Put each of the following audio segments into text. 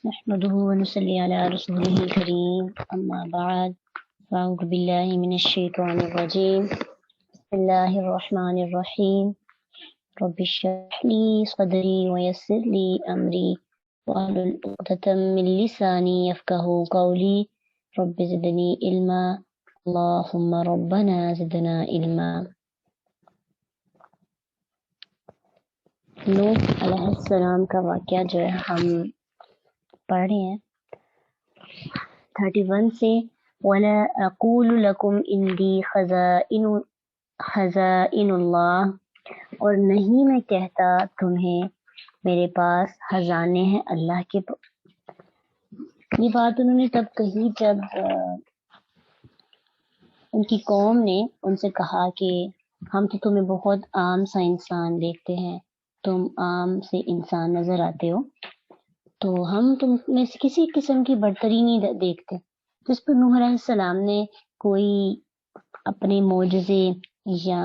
نحمده ونصلي على رسوله الكريم أما بعد فأعوذ بالله من الشيطان الرجيم بسم الله الرحمن الرحيم رب اشرح لي صدري ويسر لي أمري واحلل عقدة من لساني يفقهوا قولي رب زدني علما اللهم ربنا زدنا علما. نوح علیہ السلام کا واقعہ جو ہے ہم پڑھ رہے ہیں 31 سے وَلَا أَقُولُ لَكُمْ إِنْدِي خَزَائِنُ اللَّهِ، اور نہیں میں کہتا تمہیں میرے پاس خزانے ہیں اللہ کے یہ بات انہوں نے تب کہی جب ان کی قوم نے ان سے کہا کہ ہم تو تمہیں بہت عام سا انسان دیکھتے ہیں، تم عام سے انسان نظر آتے ہو، تو ہم تم میں سے کسی قسم کی برتری نہیں دیکھتے. جس پر نوح علیہ السلام نے کوئی اپنے معجزے یا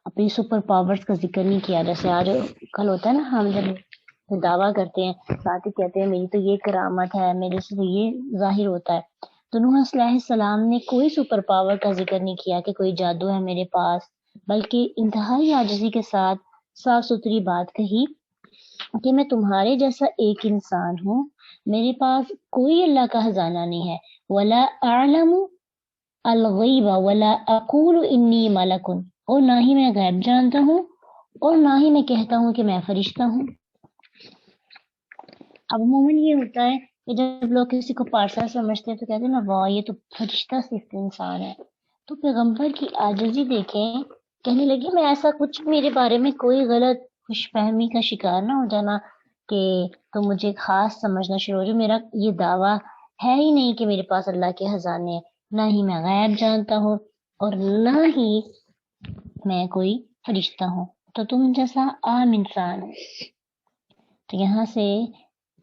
اپنی سپر پاورز کا ذکر نہیں کیا، جیسے آج کل ہوتا ہے نا، ہم جب دعویٰ کرتے ہیں ساتھ ہی کہتے ہیں میری تو یہ کرامت ہے، میرے سے تو یہ ظاہر ہوتا ہے. تو نوح علیہ السلام نے کوئی سپر پاور کا ذکر نہیں کیا کہ کوئی جادو ہے میرے پاس، بلکہ انتہائی عاجزی کے ساتھ صاف ستھری بات کہی کہ میں تمہارے جیسا ایک انسان ہوں، میرے پاس کوئی اللہ کا خزانہ نہیں ہے. وَلَا أَعْلَمُ الْغَيْبَ وَلَا أَقُولُ إِنِّي مَلَكٌ، اور نہ ہی میں غیب جانتا ہوں اور نہ ہی میں کہتا ہوں کہ میں فرشتہ ہوں. اب عموماً یہ ہوتا ہے کہ جب لوگ کسی کو پارسا سمجھتے ہیں تو کہتے ہیں نا واہ یہ تو فرشتہ صرف انسان ہے. تو پیغمبر کی عاجزی دیکھیں، کہنے لگی میں ایسا کچھ میرے بارے میں کوئی غلط خوش فہمی کا شکار نہ ہو جانا کہ تم مجھے خاص سمجھنا شروع ہو جائے. میرا یہ دعویٰ ہے ہی نہیں کہ میرے پاس اللہ کے خزانے ہیں، نہ ہی میں غیب جانتا ہوں اور نہ ہی میں کوئی فرشتہ ہوں، تو تم جیسا عام انسان ہو. تو یہاں سے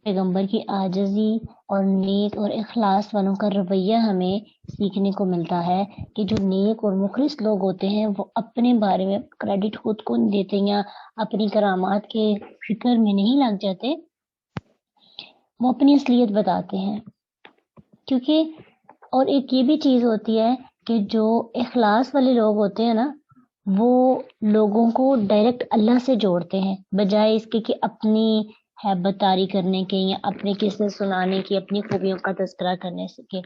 پیغمبر کی عاجزی اور نیک اور اخلاص والوں کا رویہ ہمیں سیکھنے کو ملتا ہے کہ جو نیک اور مخلص لوگ ہوتے ہیں وہ اپنے بارے میں کریڈٹ خود کو نہیں دیتے یا اپنی کرامات کے فکر میں نہیں لگ جاتے، وہ اپنی اصلیت بتاتے ہیں. کیونکہ اور ایک یہ بھی چیز ہوتی ہے کہ جو اخلاص والے لوگ ہوتے ہیں نا وہ لوگوں کو ڈائریکٹ اللہ سے جوڑتے ہیں بجائے اس کے کہ اپنی حیبت طاری کرنے کے یا اپنے قصے سنانے کی، اپنی خوبیوں کا تذکرہ کرنے کے.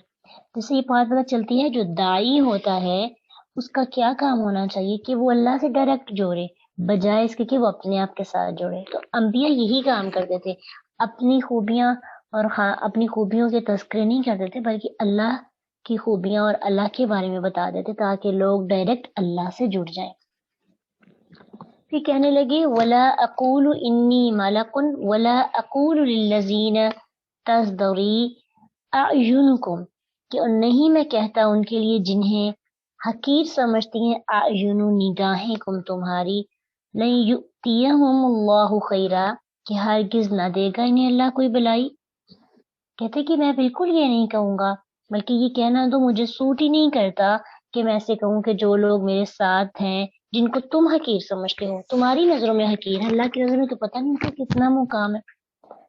جس سے یہ بات پتہ چلتی ہے جو داعی ہوتا ہے اس کا کیا کام ہونا چاہیے کہ وہ اللہ سے ڈائریکٹ جوڑے بجائے اس کے کہ وہ اپنے آپ کے ساتھ جوڑے. تو انبیاء یہی کام کرتے تھے، اپنی خوبیاں اور اپنی خوبیوں کے تذکرے نہیں کرتے تھے بلکہ اللہ کی خوبیاں اور اللہ کے بارے میں بتا دیتے تاکہ لوگ ڈائریکٹ اللہ سے جڑ جائیں. پھر کہنے لگے وَلَا أَقُولُ إِنِّي مَلَكٌ وَلَا أَقُولُ لِلَّذِينَ تَزْدَرِي أَعْيُنُكُمْ، کہ اور نہیں میں کہتا ان کے لیے جنہیں حقیر سمجھتی ہیں اعین نگاہیں کم تمہاری، لَن يُؤْتِيَهُمُ اللَّهُ خَيْرًا، کہ ہرگز نہ دے گا انہیں اللہ کوئی بلائی. کہتے کہ میں بالکل یہ نہیں کہوں گا، بلکہ یہ کہنا تو مجھے سوٹ ہی نہیں کرتا کہ میں ایسے کہوں کہ جو لوگ میرے ساتھ ہیں جن کو تم حقیر سمجھتے ہو، تمہاری نظروں میں حقیر ہے، اللہ کی نظر میں تو پتہ نہیں کہ کتنا مقام ہے.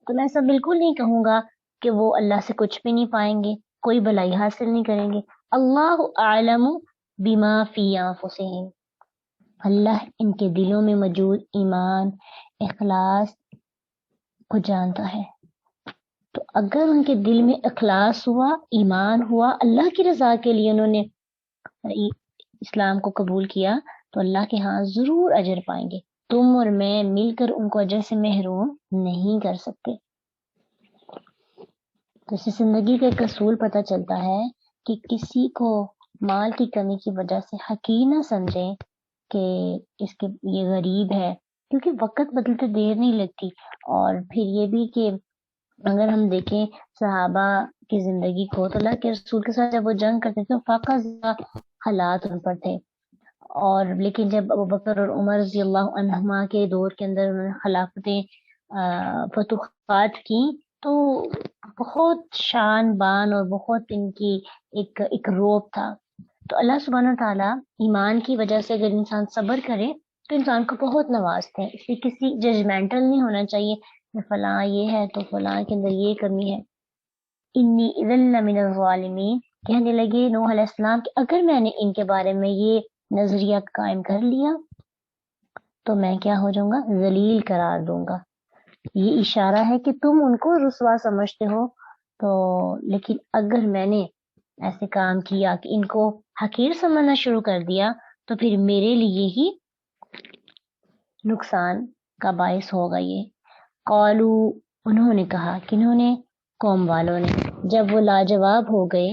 تو میں ایسا بالکل نہیں کہوں گا کہ وہ اللہ سے کچھ بھی نہیں پائیں گے، کوئی بھلائی حاصل نہیں کریں گے. اللہ اعلم بما فی انفسہم، اللہ ان کے دلوں میں موجود ایمان اخلاص کو جانتا ہے. تو اگر ان کے دل میں اخلاص ہوا، ایمان ہوا، اللہ کی رضا کے لیے انہوں نے اسلام کو قبول کیا تو اللہ کے ہاں ضرور اجر پائیں گے. تم اور میں مل کر ان کو اجر سے محروم نہیں کر سکتے. تو اس سے زندگی کا ایک اصول پتہ چلتا ہے کہ کسی کو مال کی کمی کی وجہ سے حقیر نہ سمجھیں کہ اس کے یہ غریب ہے، کیونکہ وقت بدلتے دیر نہیں لگتی. اور پھر یہ بھی کہ اگر ہم دیکھیں صحابہ کی زندگی کو تو اللہ کے رسول کے ساتھ جب وہ جنگ کرتے تھے فاقہ زدہ حالات ان پر تھے، اور لیکن جب ابوبکر اور عمر رضی اللہ عنہما کے دور کے اندر انہوں نے خلافتیں فتوحات کی تو بہت شان بان اور بہت ان کی ایک روب تھا. تو اللہ سبحانہ تعالیٰ ایمان کی وجہ سے اگر انسان صبر کرے تو انسان کو بہت نوازتے ہیں. اس لیے کسی ججمنٹل نہیں ہونا چاہیے، کہ فلاں یہ ہے تو فلاں کے اندر یہ کمی ہے. انی اذن لمن الظالمین، کہنے لگے نوح علیہ السلام کہ اگر میں نے ان کے بارے میں یہ نظریہ قائم کر لیا تو میں کیا ہو جاؤں گا، ذلیل قرار دوں گا. یہ اشارہ ہے کہ تم ان کو رسوا سمجھتے ہو، تو لیکن اگر میں نے ایسے کام کیا کہ ان کو حقیر سمجھنا شروع کر دیا تو پھر میرے لیے ہی نقصان کا باعث ہوگا یہ. قالو، انہوں نے کہا، کنہوں نے، قوم والوں نے، جب وہ لاجواب ہو گئے،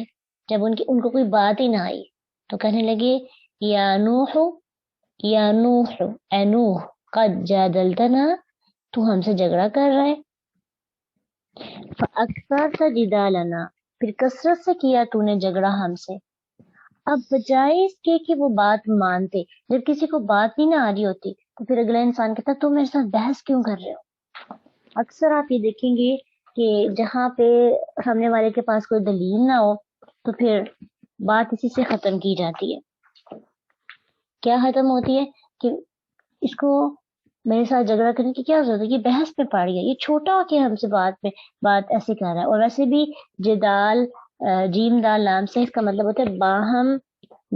جب ان کو کوئی بات ہی نہ آئی تو کہنے لگے یا نوح، یا نوح، اے نوح، قد جادلتنا، تو ہم سے جھگڑا کر رہا ہے، فاکثرت جدالنا، پھر کثرت سے کیا تو نے جھگڑا ہم سے. اب بجائے اس کے کہ وہ بات مانتے، جب کسی کو بات نہیں نہ آ رہی ہوتی تو پھر اگلا انسان کہتا تم میرے ساتھ بحث کیوں کر رہے ہو. اکثر آپ یہ دیکھیں گے کہ جہاں پہ سامنے والے کے پاس کوئی دلیل نہ ہو تو پھر بات اسی سے ختم کی جاتی ہے. کیا ختم ہوتی ہے کہ اس کو میرے ساتھ جھگڑا کرنے کی کیا ضرورت ہے، یہ بحث میں پڑ گیا، یہ چھوٹا ہو کے ہم سے بات ایسے کر رہا ہے. اور ویسے بھی جدال جیم دال نام سے اس کا مطلب ہوتا ہے باہم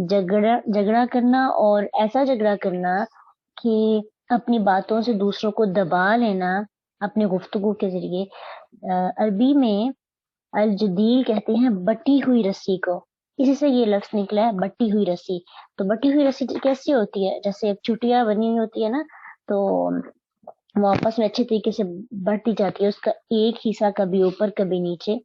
جھگڑا کرنا، اور ایسا جھگڑا کرنا کہ اپنی باتوں سے دوسروں کو دبا لینا اپنی گفتگو کے ذریعے. عربی میں الجدیل کہتے ہیں بٹی ہوئی رسی کو، اسی سے یہ لفظ نکلا ہے بٹی ہوئی رسی. تو بٹی ہوئی رسی کیسی ہوتی ہے، جیسے ایک چٹیا بنی ہوئی ہوتی ہے نا، تو وہ آپس میں اچھے طریقے سے بٹی جاتی ہے، اس کا ایک حصہ کبھی اوپر کبھی نیچے.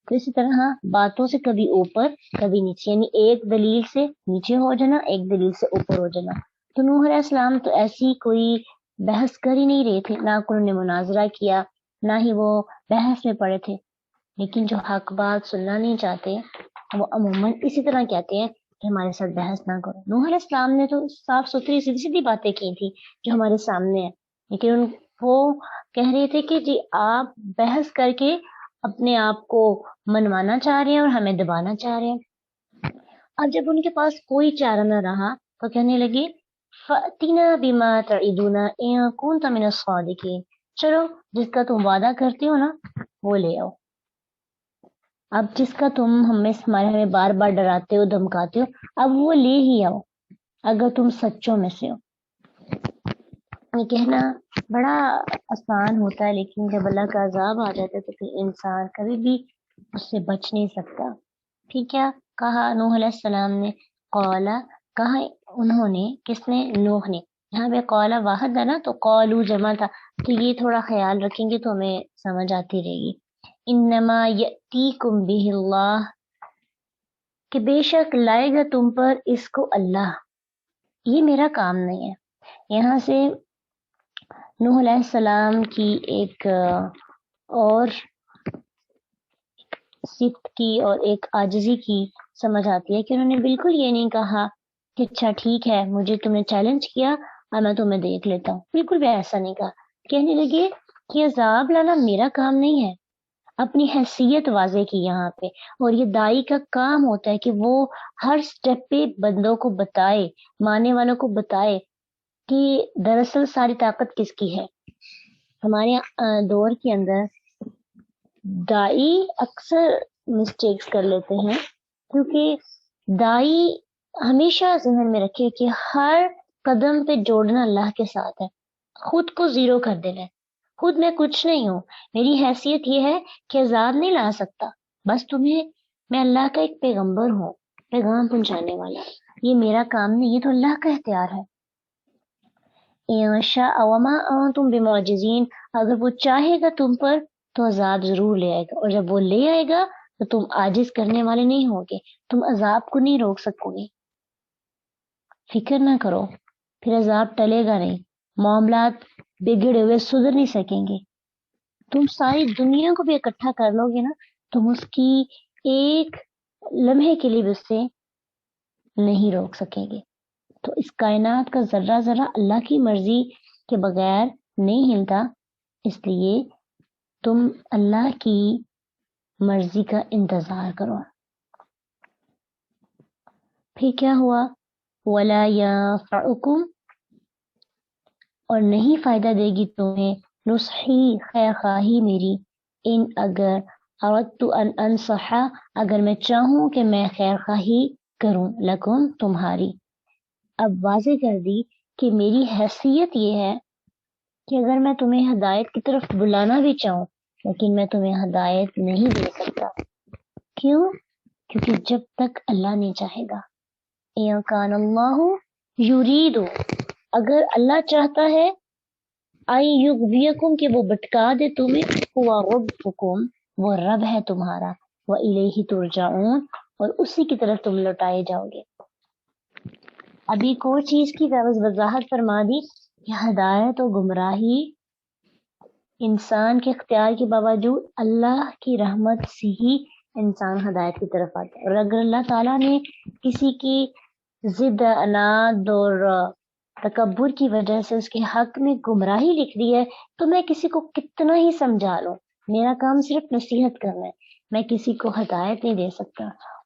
تو اسی طرح باتوں سے کبھی اوپر کبھی نیچے، یعنی ایک دلیل سے نیچے ہو جانا، ایک دلیل سے اوپر ہو جانا. تو نوح علیہ السلام تو ایسی کوئی بحث کر ہی نہیں رہے تھے، نہ انہوں نے مناظرہ کیا، نہ ہی وہ بحث میں پڑے تھے. لیکن جو حق بات سننا نہیں چاہتے وہ عموماً اسی طرح کہتے ہیں کہ ہمارے ساتھ بحث نہ کرو. نوح علیہ السلام نے تو صاف ستھری سیدھی سیدھی باتیں کی تھی جو ہمارے سامنے ہیں، لیکن وہ کہہ رہے تھے کہ جی آپ بحث کر کے اپنے آپ کو منوانا چاہ رہے ہیں اور ہمیں دبانا چاہ رہے ہیں. اب جب ان کے پاس کوئی چارہ نہ رہا تو کہنے لگے فَأْتِنَا بِمَا تَعِدُنَا إِن كُنتَ مِنَ الصَّادِقِينَ، چلو جس کا تم وعدہ کرتے ہو نا وہ لے آؤ. اب جس کا تم ہمیں بار بار ڈراتے ہو دھمکاتے ہو، اب وہ لے ہی آؤ اگر تم سچوں میں سے ہو. یہ کہنا بڑا آسان ہوتا ہے، لیکن جب اللہ کا عذاب آ جاتا ہے تو پھر انسان کبھی بھی اس سے بچ نہیں سکتا. پھر کیا کہا نوح علیہ السلام نے، قولا، کہا انہوں نے، کس نے، نوح نے. یہاں پہ قولا واحد ہے نا تو قولو جمع تھا، تو یہ تھوڑا خیال رکھیں گے تو ہمیں سمجھ آتی رہے گی. انما یأتیکم بہ اللہ، کہ بے شک لائے گا تم پر اس کو اللہ، یہ میرا کام نہیں ہے. یہاں سے نوح علیہ السلام کی ایک اور صفت کی اور ایک عاجزی کی سمجھ آتی ہے کہ انہوں نے بالکل یہ نہیں کہا کہ اچھا ٹھیک ہے مجھے تم نے چیلنج کیا اور میں تمہیں دیکھ لیتا ہوں، بالکل بھی ایسا نہیں کہا. کہنے لگے کہ عذاب لانا میرا کام نہیں ہے. اپنی حیثیت واضح کی یہاں پہ. اور یہ دائی کا کام ہوتا ہے کہ وہ ہر سٹیپ پہ بندوں کو بتائے، ماننے والوں کو بتائے کہ دراصل ساری طاقت کس کی ہے. ہمارے دور کے اندر دائی اکثر مسٹیکس کر لیتے ہیں، کیونکہ دائی ہمیشہ ذہن میں رکھے کہ ہر قدم پہ جوڑنا اللہ کے ساتھ ہے، خود کو زیرو کر دینا ہے. خود میں کچھ نہیں ہوں، میری حیثیت یہ ہے کہ عذاب نہیں لا سکتا، بس میں اللہ کا ایک پیغمبر ہوں، پیغام پہنچانے والا، یہ میرا کام نہیں، یہ تو اللہ کا اختیار ہے. شاء وما انتم بمعجزین، اگر وہ چاہے گا تم پر تو عذاب ضرور لے آئے گا، اور جب وہ لے آئے گا تو تم عاجز کرنے والے نہیں ہوگے، تم عذاب کو نہیں روک سکو گے. فکر نہ کرو، پھر عذاب ٹلے گا نہیں، معاملات بگڑے ہوئے سدھر نہیں سکیں گے. تم ساری دنیا کو بھی اکٹھا کر لو گے نا، تم اس کی ایک لمحے کے لیے بھی اس سے نہیں روک سکیں گے. تو اس کائنات کا ذرہ ذرہ اللہ کی مرضی کے بغیر نہیں ہلتا، اس لیے تم اللہ کی مرضی کا انتظار کرو. پھر کیا ہوا، وَلَا يَنفَعُكُمْ، اور نہیں فائدہ دے گی تمہیں نصحی خیر خواہی میری، ان اگر اردت ان انصحا اگر میں چاہوں کہ میں خیر خواہی کروں، لکم تمہاری۔ اب واضح کر دی کہ میری حیثیت یہ ہے کہ اگر میں تمہیں ہدایت کی طرف بلانا بھی چاہوں لیکن میں تمہیں ہدایت نہیں دے سکتا۔ کیوں؟ کیونکہ جب تک اللہ نہیں چاہے گا۔ اِن کان اللہ یرید، اگر اللہ چاہتا ہے، یغویکم کہ وہ بٹکا دے تمہیں، ہوا ربکم وہ رب ہے تمہارا، وَإِلَيْهِ ترجعون اور اسی کی طرف تم لوٹائے جاؤ گے۔ ابھی ایک اور چیز کی وضاحت فرما دی کہ ہدایت و گمراہی انسان کے اختیار کے باوجود اللہ کی رحمت سے ہی انسان ہدایت کی طرف آتا ہے، اور اگر اللہ تعالیٰ نے کسی کی ضد، عناد اور تکبر کی وجہ سے اس کے حق میں گمراہی لکھ دی ہے تو میں کسی کو کتنا ہی سمجھا لوں، میرا کام صرف نصیحت کرنا ہے، میں کسی کو ہدایت نہیں دے سکتا،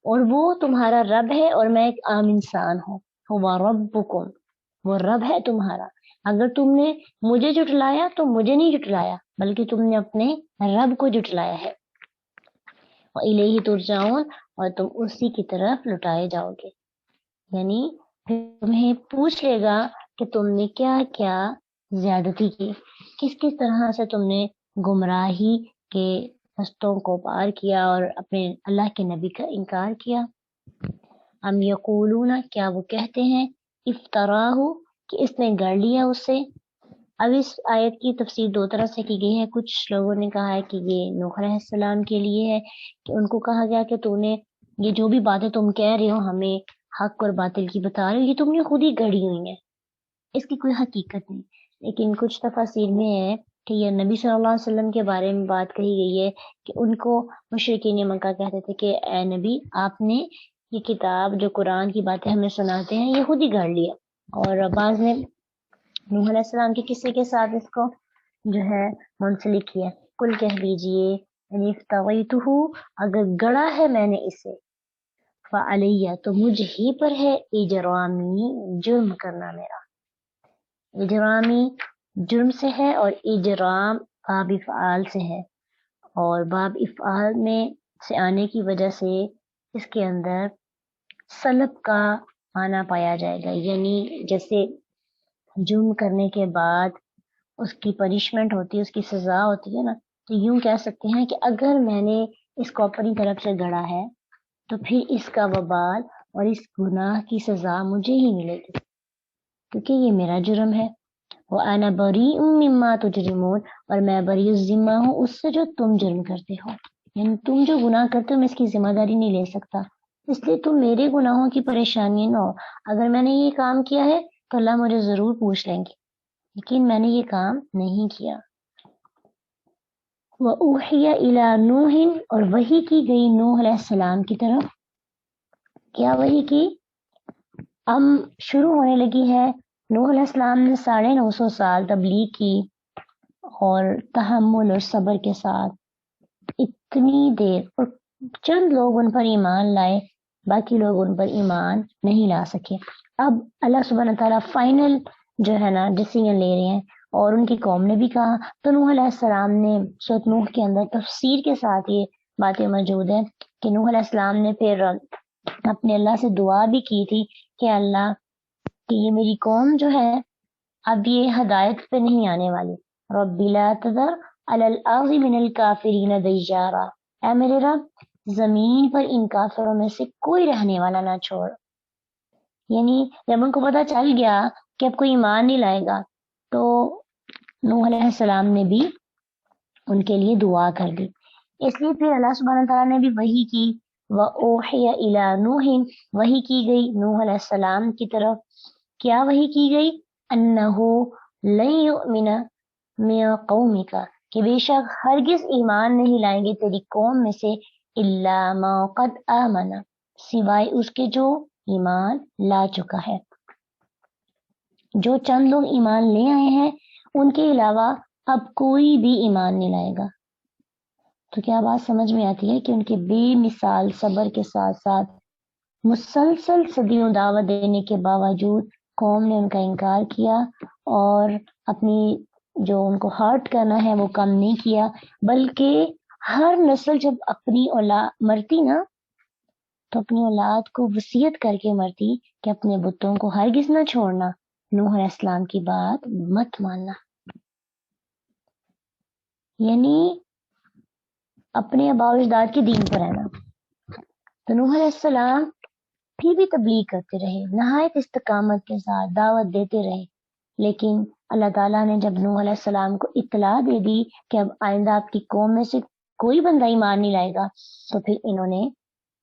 اور وہ تمہارا رب ہے اور میں ایک عام انسان ہوں۔ ہوا ربکم وہ رب ہے تمہارا، اگر تم نے مجھے جھٹلایا تو مجھے نہیں جھٹلایا بلکہ تم نے اپنے رب کو جھٹلایا ہے۔ وَإِلَيْهِ ترجعون اور تم اسی کی طرف لٹائے جاؤ گے، یعنی پھر تمہیں پوچھ لے گا کہ تم نے کیا کیا زیادتی کی، کس کس طرح سے تم نے گمراہی کے رستوں کو پار کیا اور اپنے اللہ کے نبی کا انکار کیا۔ ام یقولون کیا وہ کہتے ہیں، افطراہ کہ اس نے گڑھ لیا اسے۔ اب اس آیت کی تفسیر دو طرح سے کی گئی ہے، کچھ لوگوں نے کہا ہے کہ یہ نوح علیہ السلام کے لیے ہے کہ ان کو کہا گیا کہ تو نے یہ جو بھی باتیں تم کہہ رہے ہو ہمیں حق اور باطل کی بتا رہے ہو، یہ تم نے خود ہی گڑھی ہوئی ہیں، اس کی کوئی حقیقت نہیں۔ لیکن کچھ تفاسیر میں ہے کہ یہ نبی صلی اللہ علیہ وسلم کے بارے میں بات کہی گئی ہے کہ ان کو مشرکین مکہ کہتے تھے کہ اے نبی آپ نے یہ کتاب جو قرآن کی باتیں ہمیں سناتے ہیں یہ خود ہی گڑھ لیا، اور بعض نے نوح علیہ السلام کے قصے کے ساتھ اس کو جو ہے منسلک کیا۔ کل کہہ دیجئے یعنی افتویتہ اگر گڑا ہے میں نے اسے، فعلیہ تو مجھ ہی پر ہے، اجرامی جرم کرنا میرا، اجرامی جرم سے ہے اور اجرام باب افعال سے ہے، اور باب افعال میں سے آنے کی وجہ سے اس کے اندر سلب کا معنی پایا جائے گا، یعنی جیسے جرم کرنے کے بعد اس کی پنشمنٹ ہوتی ہے، اس کی سزا ہوتی ہے نا، تو یوں کہہ سکتے ہیں کہ اگر میں نے اس کو اپنی طرف سے گڑا ہے تو پھر اس کا وبال اور اس گناہ کی سزا مجھے ہی ملے گی کیونکہ یہ میرا جرم ہے۔ وَأَنَا بَرِيءٌ مِّمَّا تُجْرِمُونَ اور میں بری ذمہ ہوں اس سے جو تم جرم کرتے ہو، یعنی تم جو گناہ کرتے ہو میں اس کی ذمہ داری نہیں لے سکتا، اس لیے تم میرے گناہوں کی پریشانی نہ ہو، اگر میں نے یہ کام کیا ہے تو اللہ مجھے ضرور پوچھ لیں گے، لیکن میں نے یہ کام نہیں کیا۔ وَأُوحِيَ إِلَىٰ نُوحٍ اور وحی کی گئی نوح علیہ السلام کی طرف، کیا وحی کی؟ اب شروع ہونے لگی ہے، نوح علیہ السلام نے 950 سال تبلیغ کی اور تحمل اور صبر کے ساتھ اتنی دیر، اور چند لوگ ان پر ایمان لائے، باقی لوگ ان پر ایمان نہیں لا سکے۔ اب اللہ سبحانہ تعالیٰ فائنل جو ہے نا ڈیسیژن لے رہے ہیں، اور ان کی قوم نے بھی کہا، تو نوح علیہ السلام نے سورۃ نوح کے اندر تفسیر کے ساتھ یہ باتیں موجود ہیں کہ نوح علیہ السلام نے پھر اپنے اللہ سے دعا بھی کی تھی کہ اللہ کہ یہ میری قوم جو ہے اب یہ ہدایت پہ نہیں آنے والی، رب لا تذر علی الارض من الکافرین دیارا، اے میرے رب زمین پر ان کافروں میں سے کوئی رہنے والا نہ چھوڑ۔ یعنی جب ان کو پتہ چل گیا کہ اب کوئی ایمان نہیں لائے گا تو نوح علیہ السلام نے بھی ان کے لیے دعا کر دی، اس لیے پھر اللہ سبحانہ تعالیٰ نے بھی وحی کی، وَأُوحِيَ إِلَىٰ نُوحٍ وحی کی گئی نوح علیہ السلام کی طرف، کیا وحی کی گئی؟ أَنَّهُ لَن يُؤْمِنَ مِن قَوْمِكَ کہ بے شک ہرگز ایمان نہیں لائیں گے تیری قوم میں سے، إِلَّا مَا قَدْ آمَنَ سوائے اس کے جو ایمان لا چکا ہے، جو چند لوگ ایمان لے آئے ہیں ان کے علاوہ اب کوئی بھی ایمان نہیں لائے گا۔ تو کیا بات سمجھ میں آتی ہے کہ ان کے بے مثال صبر کے ساتھ ساتھ مسلسل صدیوں دعوت دینے کے باوجود قوم نے ان کا انکار کیا اور اپنی جو ان کو ہارٹ کرنا ہے وہ کم نہیں کیا، بلکہ ہر نسل جب اپنی اولاد مرتی نا تو اپنی اولاد کو وصیت کر کے مرتی کہ اپنے بتوں کو ہرگز نہ چھوڑنا، نوح علیہ السلام کی بات مت ماننا، یعنی اپنے آباء و اجداد کے دین پر رہنا۔ تو نوح علیہ السلام پھر بھی تبلیغ کرتے رہے، نہایت استقامت کے ساتھ دعوت دیتے رہے، لیکن اللہ تعالیٰ نے جب نوح علیہ السلام کو اطلاع دے دی کہ اب آئندہ آپ کی قوم میں سے کوئی بندہ ایمان نہیں لائے گا، تو پھر انہوں نے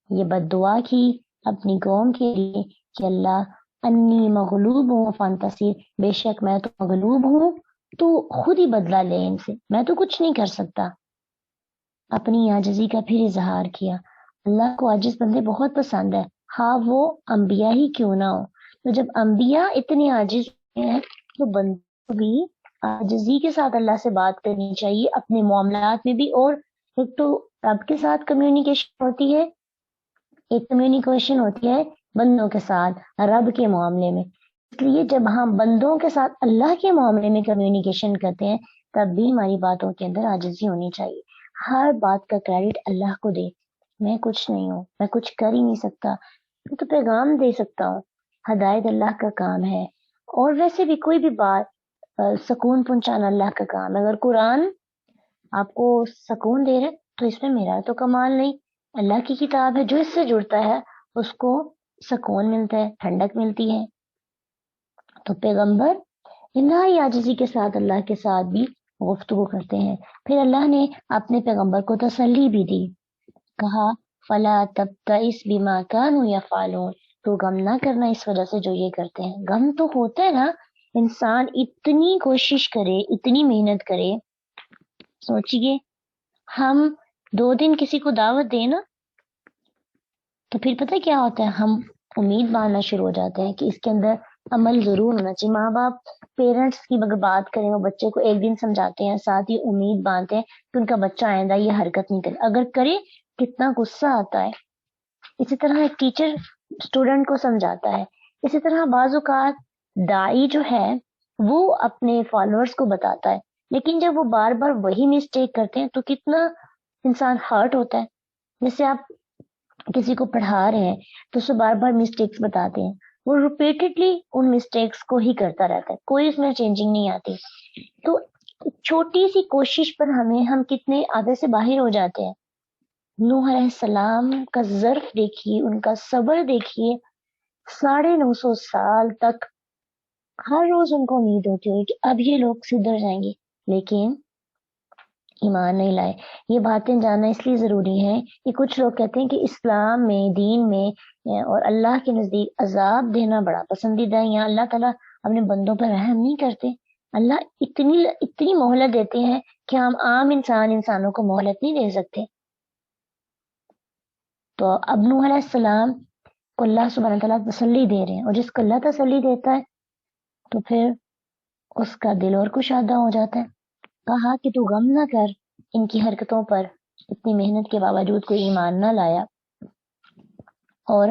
یہ بد دعا کی اپنی قوم کے لیے کہ اللہ انی مغلوب ہوں فانتصر، بے شک میں تو مغلوب ہوں تو خود ہی بدلہ لے ان سے، میں تو کچھ نہیں کر سکتا۔ اپنی عاجزی کا پھر اظہار کیا۔ اللہ کو عاجز بندے بہت پسند ہے، ہاں وہ انبیاء ہی کیوں نہ ہو۔ تو جب انبیاء اتنے عاجز ہیں تو بندوں کو بھی عاجزی کے ساتھ اللہ سے بات کرنی چاہیے، اپنے معاملات میں بھی۔ اور ایک تو رب کے ساتھ کمیونیکیشن ہوتی ہے، ایک کمیونیکیشن ہوتی ہے بندوں کے ساتھ رب کے معاملے میں۔ اس لیے جب ہم بندوں کے ساتھ اللہ کے معاملے میں کمیونیکیشن کرتے ہیں تب بھی ہماری باتوں کے اندر عاجزی ہونی چاہیے۔ ہر بات کا کریڈٹ اللہ کو دے، میں کچھ نہیں ہوں، میں کچھ کر ہی نہیں سکتا، میں تو پیغام دے سکتا ہوں، ہدایت اللہ کا کام ہے۔ اور ویسے بھی کوئی بھی بات سکون پہنچانا اللہ کا کام ہے۔ اگر قرآن آپ کو سکون دے رہے تو اس میں میرا تو کمال نہیں، اللہ کی کتاب ہے، جو اس سے جڑتا ہے اس کو سکون ملتا ہے، ٹھنڈک ملتی ہے۔ تو پیغمبر انتہائی عاجزی کے ساتھ اللہ کے ساتھ بھی گفتگو کرتے ہیں۔ پھر اللہ نے اپنے پیغمبر کو تسلی بھی دی، کہا فلا تبتئس بما كانوا يفعلون، تو غم نہ کرنا اس وجہ سے جو یہ کرتے ہیں۔ غم تو ہوتا ہے نا، انسان اتنی کوشش کرے، اتنی محنت کرے، سوچئے ہم 2 دن کسی کو دعوت دیں نا تو پھر پتہ کیا ہوتا ہے، ہم امید باندھنا شروع ہو جاتے ہیں کہ اس کے اندر عمل ضرور ہونا چاہیے۔ ماں باپ پیرنٹس کی اگر بات کریں، وہ بچے کو ایک دن سمجھاتے ہیں، ساتھ ہی امید باندھتے ہیں کہ ان کا بچہ آئندہ یہ حرکت نہیں کرے، اگر کرے کتنا غصہ آتا ہے۔ اسی طرح ایک ٹیچر اسٹوڈنٹ کو سمجھاتا ہے، اسی طرح بعض اوقات داعی جو ہے وہ اپنے فالوورز کو بتاتا ہے، لیکن جب وہ بار بار وہی مسٹیک کرتے ہیں تو کتنا انسان ہرٹ ہوتا ہے۔ جیسے آپ کسی کو پڑھا رہے ہیں تو اسے بار بار مسٹیکس بتاتے ہیں، وہ ریپیٹڈلی ان مسٹیکس کو ہی کرتا رہتا ہے، کوئی اس میں چینجنگ نہیں آتی۔ تو چھوٹی سی کوشش پر ہم کتنے آدھے سے باہر ہو جاتے ہیں۔ نوح علیہ السلام کا ظرف دیکھیے، ان کا صبر دیکھیے، 950 سال تک ہر روز ان کو امید ہوتی ہوئی کہ اب یہ لوگ سدھر جائیں گے، لیکن ایمان نہیں لائے۔ یہ باتیں جاننا اس لیے ضروری ہے کہ کچھ لوگ کہتے ہیں کہ اسلام میں، دین میں اور اللہ کے نزدیک عذاب دینا بڑا پسندیدہ ہے، یہاں اللہ تعالیٰ اپنے بندوں پر رحم نہیں کرتے۔ اللہ اتنی مہلت دیتے ہیں کہ ہم عام انسانوں کو مہلت نہیں دے سکتے۔ تو اب نوح علیہ السلام کو اللہ سبحانہ تعالیٰ تسلی دے رہے ہیں، اور جس کو اللہ تسلی دیتا ہے تو پھر اس کا دل اور کشادہ ہو جاتا ہے۔ کہا کہ تو غم نہ کر ان کی حرکتوں پر، اتنی محنت کے باوجود کوئی ایمان نہ لایا۔ اور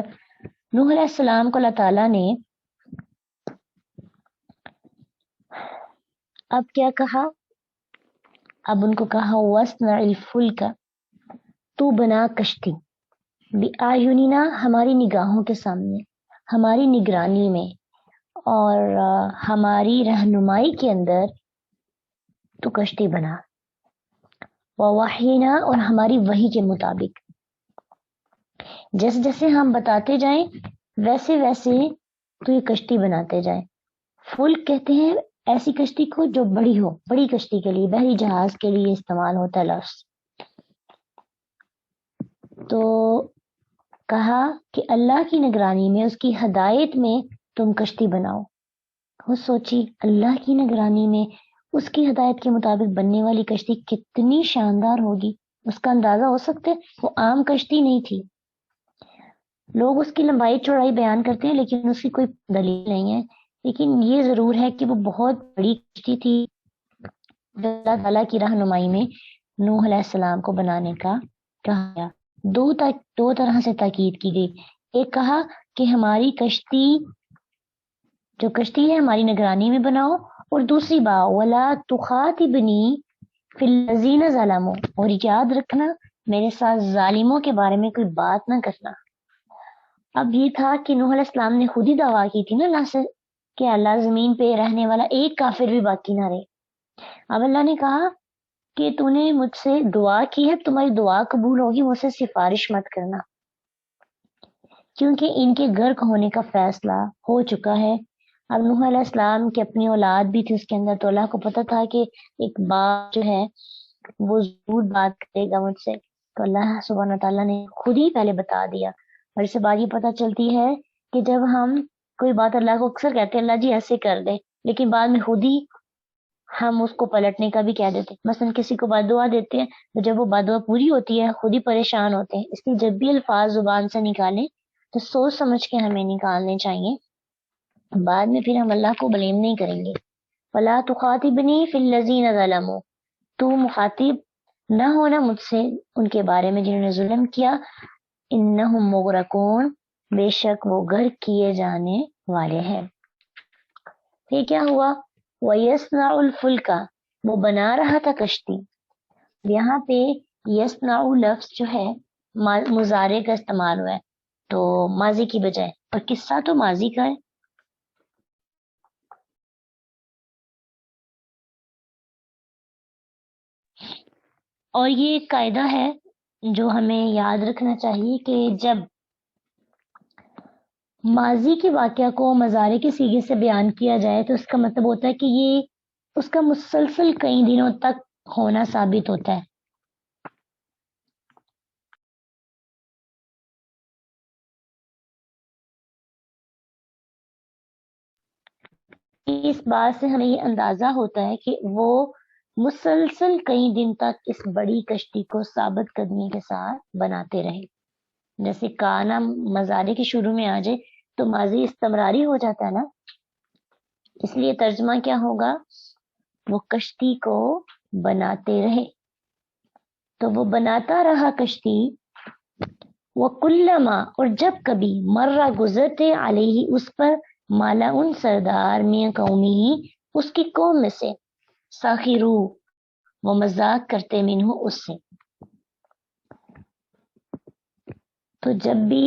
نوح علیہ السلام کو اللہ تعالیٰ نے اب کیا کہا، اب ان کو کہا وَاصْنَعِ الْفُلْكَ، تو بنا کشتی، بِأَعْيُنِنَا، ہماری نگاہوں کے سامنے، ہماری نگرانی میں اور ہماری رہنمائی کے اندر تو کشتی بنا، وَوَحْيِنَا، اور ہماری وحی کے مطابق، جیسے جیسے ہم بتاتے جائیں ویسے ویسے تو یہ کشتی بناتے جائیں۔ فلک کہتے ہیں ایسی کشتی کو جو بڑی ہو، بڑی کشتی کے لیے، بحری جہاز کے لیے استعمال ہوتا ہے لفظ۔ تو کہا کہ اللہ کی نگرانی میں، اس کی ہدایت میں تم کشتی بناؤ۔ وہ سوچی اللہ کی نگرانی میں اس کی ہدایت کے مطابق بننے والی کشتی کتنی شاندار ہوگی، اس کا اندازہ ہو سکتا ہے وہ عام کشتی نہیں تھی۔ لوگ اس کی لمبائی چوڑائی بیان کرتے ہیں لیکن اس کی کوئی دلیل نہیں ہے، لیکن یہ ضرور ہے کہ وہ بہت بڑی کشتی تھی جو اللہ تعالیٰ کی رہنمائی میں نوح علیہ السلام کو بنانے کا کہا گیا۔ دو طرح سے تاکید کی گئی، ایک کہا کہ ہماری کشتی جو کشتی ہے ہماری نگرانی میں بناؤ، اور دوسری بات ولا تخاطبنی فی الذین ظلموا، اور یاد رکھنا میرے ساتھ ظالموں کے بارے میں کوئی بات نہ کرنا۔ اب یہ تھا کہ نوح علیہ السلام نے خود ہی دعویٰ کی تھی نا اللہ سے کہ اللہ زمین پہ رہنے والا ایک کافر بھی باقی نہ رہے۔ اب اللہ نے کہا کہ تو نے مجھ سے دعا کی ہے، تمہاری دعا قبول ہوگی، مجھ سے سفارش مت کرنا، کیونکہ ان کے غرق ہونے کا فیصلہ ہو چکا ہے۔ اب نوح علیہ السلام کی اپنی اولاد بھی تھی اس کے اندر، تو اللہ کو پتہ تھا کہ ایک باپ جو ہے وہ ضرور بات کرے گا مجھ سے، تو اللہ سبحانہ تعالیٰ نے خود ہی پہلے بتا دیا۔ اور اس سے بات یہ پتہ چلتی ہے کہ جب ہم کوئی بات اللہ کو اکثر کہتے ہیں اللہ جی ایسے کر دے، لیکن بعد میں خود ہی ہم اس کو پلٹنے کا بھی کہہ دیتے ہیں۔ مثلا کسی کو بد دعا دیتے ہیں تو جب وہ بد دعا پوری ہوتی ہے خود ہی پریشان ہوتے ہیں۔ اس لیے جب بھی الفاظ زبان سے نکالیں تو سوچ سمجھ کے ہمیں نکالنے چاہیے، بعد میں پھر ہم اللہ کو بلیم نہیں کریں گے۔ فلا تخاطبنی فی الذین ظلموا، تو مخاطب نہ ہونا مجھ سے ان کے بارے میں جنہوں نے ظلم کیا، انہم مغرقون، بے شک وہ غرق کیے جانے والے ہیں۔ یہ کیا ہوا؟ وَيَصْنَعُ الْفُلْكَ، وہ بنا رہا تھا کشتی۔ یہاں پہ یصنع لفظ جو ہے مضارع کا استعمال ہوا ہے تو ماضی کی بجائے، اور قصہ تو ماضی کا ہے۔ اور یہ ایک قاعدہ ہے جو ہمیں یاد رکھنا چاہیے کہ جب ماضی کے واقعہ کو مضارع کے صیغے سے بیان کیا جائے تو اس کا مطلب ہوتا ہے کہ یہ اس کا مسلسل کئی دنوں تک ہونا ثابت ہوتا ہے۔ اس بات سے ہمیں یہ اندازہ ہوتا ہے کہ وہ مسلسل کئی دن تک اس بڑی کشتی کو ثابت قدمی کے ساتھ بناتے رہے۔ جیسے کانا مضارع کے شروع میں آ جائے تو ماضی استمراری ہو جاتا ہے نا، اس لیے ترجمہ کیا ہوگا؟ وہ کشتی کو بناتے رہے، تو وہ بناتا رہا کشتی۔ وہ کلما، اور جب کبھی مرہ گزرتے علیہ اس پر، مالا ان سردار میں قومی اس کی قوم میں سے، ساخرو وہ مذاق کرتے منہ اس سے۔ تو جب بھی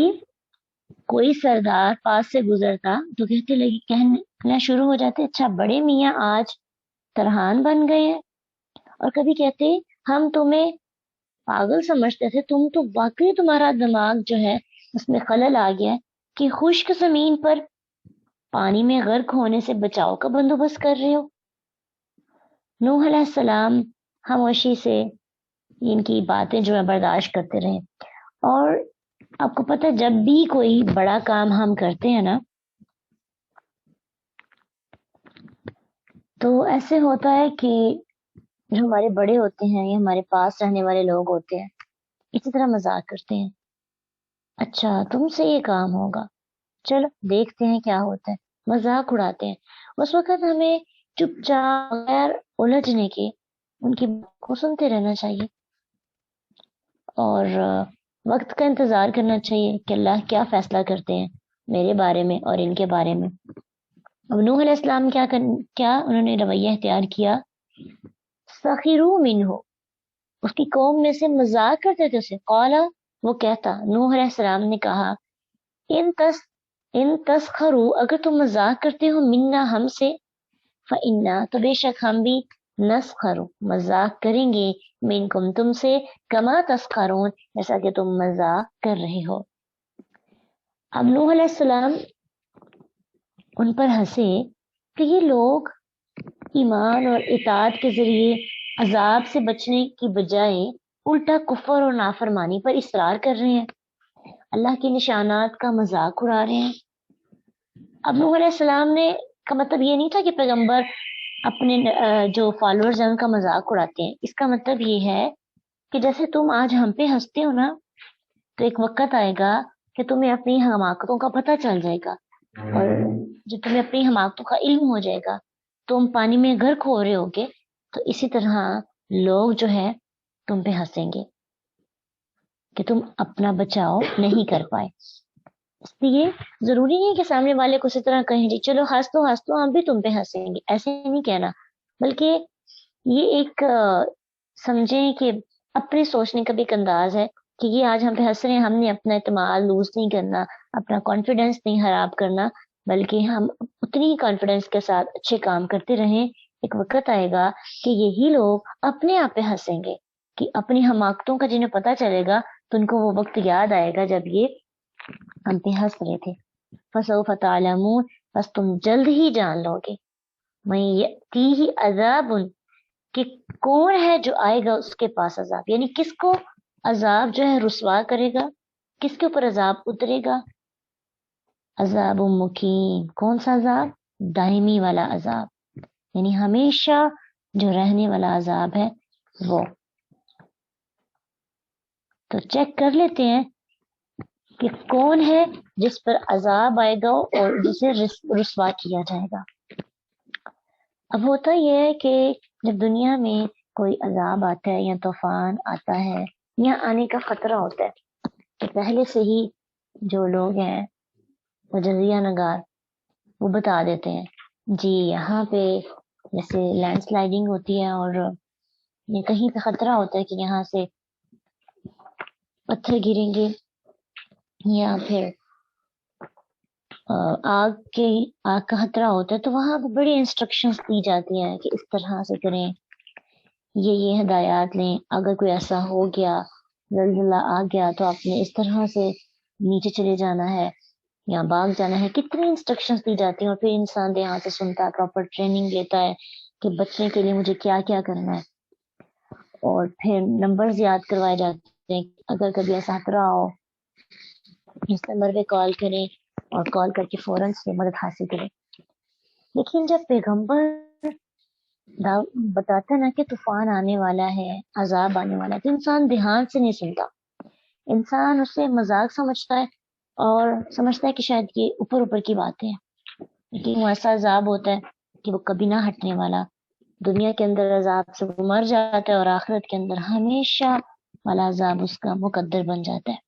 کوئی سردار پاس سے گزرتا تو کہتے لگے، کہنا شروع ہو جاتے اچھا بڑے میاں آج ترہان بن گئے ہیں، اور کبھی کہتے ہم تمہیں پاگل سمجھتے تھے، تم تو واقعی تمہارا دماغ جو ہے اس میں خلل آ گیا ہے کہ خشک زمین پر پانی میں غرق ہونے سے بچاؤ کا بندوبست کر رہے ہو۔ نوح علیہ السلام خاموشی سے ان کی باتیں جو ہے برداشت کرتے رہے۔ اور آپ کو پتہ جب بھی کوئی بڑا کام ہم کرتے ہیں نا تو ایسے ہوتا ہے کہ جو ہمارے بڑے ہوتے ہیں یا ہمارے پاس رہنے والے لوگ ہوتے ہیں اسی طرح مذاق کرتے ہیں، اچھا تم سے یہ کام ہوگا، چلو دیکھتے ہیں کیا ہوتا ہے، مذاق اڑاتے ہیں۔ اس وقت ہمیں چپ چاپ غیر الجھنے کے ان کی بات کو سنتے رہنا چاہیے اور وقت کا انتظار کرنا چاہیے کہ اللہ کیا فیصلہ کرتے ہیں میرے بارے میں اور ان کے بارے میں۔ اب نوح علیہ السلام کیا انہوں نے رویہ اختیار کیا؟ سخروا منہ، اس کی قوم میں سے مذاق کرتے تھے اسے۔ قالا، وہ کہتا، نوح علیہ السلام نے کہا، ان تسخروا، اگر تم مذاق کرتے ہو، منا ہم سے، فإنا، تو بے شک ہم بھی، نسخر مذاق کریں گے، منکم تم سے، کما تسخرون جیسا کہ تم مذاق کر رہے ہو۔ اب نوح علیہ السلام ان پر ہنسے کہ یہ لوگ ایمان اور اطاعت کے ذریعے عذاب سے بچنے کی بجائے الٹا کفر اور نافرمانی پر اصرار کر رہے ہیں، اللہ کے نشانات کا مذاق اڑا رہے ہیں۔ اب نوح علیہ السلام نے کا مطلب یہ نہیں تھا کہ پیغمبر اپنے جو فالوورز ہیں ان کا مذاق اڑاتے ہیں، اس کا مطلب یہ ہے کہ جیسے تم آج ہم پہ ہنستے ہو نا تو ایک وقت آئے گا کہ تمہیں اپنی حماقتوں کا پتہ چل جائے گا، اور جب تمہیں اپنی حماقتوں کا علم ہو جائے گا تم پانی میں غرق ہو رہے ہوگے، تو اسی طرح لوگ جو ہے تم پہ ہنسیں گے کہ تم اپنا بچاؤ نہیں کر پائے۔ اس لیے ضروری نہیں ہے کہ سامنے والے کو اسی طرح کہیں جی چلو ہنس تو ہم بھی تم پہ ہنسیں گے، ایسے نہیں کہنا، بلکہ یہ ایک سمجھیں کہ اپنے سوچنے کا بھی ایک انداز ہے کہ یہ آج ہم پہ ہنس رہے ہیں، ہم نے اپنا اعتماد لوز نہیں کرنا، اپنا کانفیڈینس نہیں خراب کرنا، بلکہ ہم اتنی ہی کانفیڈینس کے ساتھ اچھے کام کرتے رہیں۔ ایک وقت آئے گا کہ یہی لوگ اپنے آپ پہ ہنسیں گے، کہ اپنی حماقتوں کا جنہیں پتہ چلے گا تو ان کو وہ وقت یاد آئے گا جب یہ ہم پہ ہنس رہے تھے۔ فَسَوْفَ تَعْلَمُونَ، بس تم جلد ہی جان لو گے، میں یَأْتِیہِ عَذَابٌ، کہ کون ہے جو آئے گا اس کے پاس عذاب، یعنی کس کو عذاب جو ہے رسوا کرے گا، کس کے اوپر عذاب اترے گا، عذاب مقیم، کون سا عذاب؟ دائمی والا عذاب، یعنی ہمیشہ جو رہنے والا عذاب ہے وہ۔ تو چیک کر لیتے ہیں کہ کون ہے جس پر عذاب آئے گا اور جسے رسوا کیا جائے گا۔ اب ہوتا یہ ہے کہ جب دنیا میں کوئی عذاب آتا ہے یا طوفان آتا ہے یا آنے کا خطرہ ہوتا ہے تو پہلے سے ہی جو لوگ ہیں تجزیہ نگار وہ بتا دیتے ہیں جی یہاں پہ جیسے لینڈ سلائڈنگ ہوتی ہے اور یہ کہیں پہ خطرہ ہوتا ہے کہ یہاں سے پتھر گریں گے یا پھر آگ کا خطرہ ہوتا ہے، تو وہاں پہ بڑی انسٹرکشنز دی جاتی ہیں کہ اس طرح سے کریں، یہ ہدایات لیں، اگر کوئی ایسا ہو گیا زلزلہ آ گیا تو آپ نے اس طرح سے نیچے چلے جانا ہے یا بھاگ جانا ہے، کتنی انسٹرکشنز دی جاتی ہیں، اور پھر انسان دھیان سے سنتا ہے، پراپر ٹریننگ لیتا ہے کہ بچنے کے لیے مجھے کیا کیا کرنا ہے، اور پھر نمبرز یاد کروائے جاتے ہیں، اگر کبھی ایسا خطرہ ہو اس نمبر پہ کال کریں اور کال کر کے فوراً سے مدد حاصل کریں۔ لیکن جب پیغمبر بتاتا نا کہ طوفان آنے والا ہے، عذاب آنے والا ہے، تو انسان دھیان سے نہیں سنتا، انسان اسے مذاق سمجھتا ہے اور سمجھتا ہے کہ شاید یہ اوپر اوپر کی باتیں ہیں، لیکن وہ ایسا عذاب ہوتا ہے کہ وہ کبھی نہ ہٹنے والا۔ دنیا کے اندر عذاب سے وہ مر جاتا ہے اور آخرت کے اندر ہمیشہ والا عذاب اس کا مقدر بن جاتا ہے۔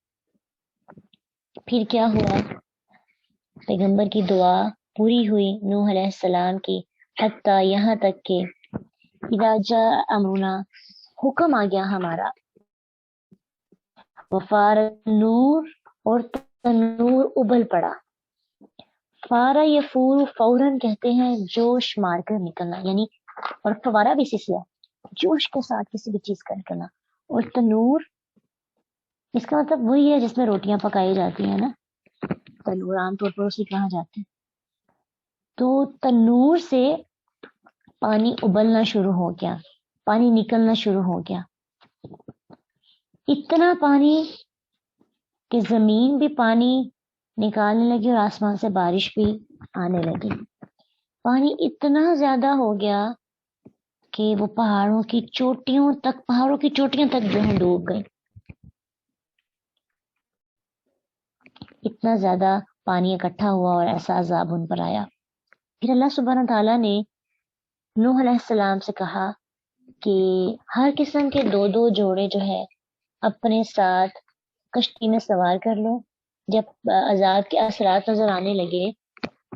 پھر کیا ہوا؟ پیغمبر کی دعا پوری ہوئی نوح علیہ السلام کی، حتیٰ یہاں تک کہ اذا جاء امرنا، حکم آ گیا ہمارا، وفار نور، اور تنور ابل پڑا۔ فارا یفور فوراً کہتے ہیں جوش مار کر نکلنا، یعنی اور فوارا بھی اسی سے ہے، جوش کے ساتھ کسی بھی چیز کا نکلنا، اور تنور اس کا مطلب وہی ہے جس میں روٹیاں پکائی جاتی ہیں نا، تنور عام طور پر اسی کہا جاتے ہیں۔ تو تنور سے پانی ابلنا شروع ہو گیا، پانی نکلنا شروع ہو گیا، اتنا پانی کہ زمین بھی پانی نکالنے لگی اور آسمان سے بارش بھی آنے لگی۔ پانی اتنا زیادہ ہو گیا کہ وہ پہاڑوں کی چوٹیاں تک جو ہے ڈوب گئی، اتنا زیادہ پانی اکٹھا ہوا اور ایسا عذاب ان پر آیا۔ پھر اللہ سبحانہ تعالیٰ نے نوح علیہ السلام سے کہا کہ ہر قسم کے دو دو جوڑے جو ہے اپنے ساتھ کشتی میں سوار کر لو۔ جب عذاب کے اثرات نظر آنے لگے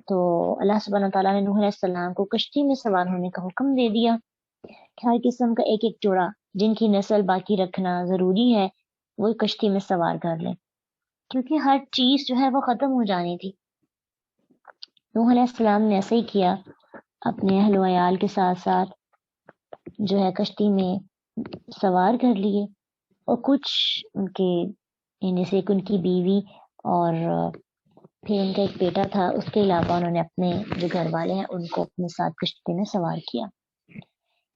تو اللہ سبحانہ تعالیٰ نے نوح علیہ السلام کو کشتی میں سوار ہونے کا حکم دے دیا کہ ہر قسم کا ایک ایک جوڑا جن کی نسل باقی رکھنا ضروری ہے وہ کشتی میں سوار کر لیں، کیونکہ ہر چیز جو ہے وہ ختم ہو جانی تھی۔ نوح علیہ السلام نے ایسے ہی کیا، اپنے اہل و عیال کے ساتھ ساتھ جو ہے کشتی میں سوار کر لیے، اور کچھ ان کے یعنی سے ان کی بیوی اور پھر ان کا ایک بیٹا تھا، اس کے علاوہ انہوں نے اپنے جو گھر والے ہیں ان کو اپنے ساتھ کشتی میں سوار کیا۔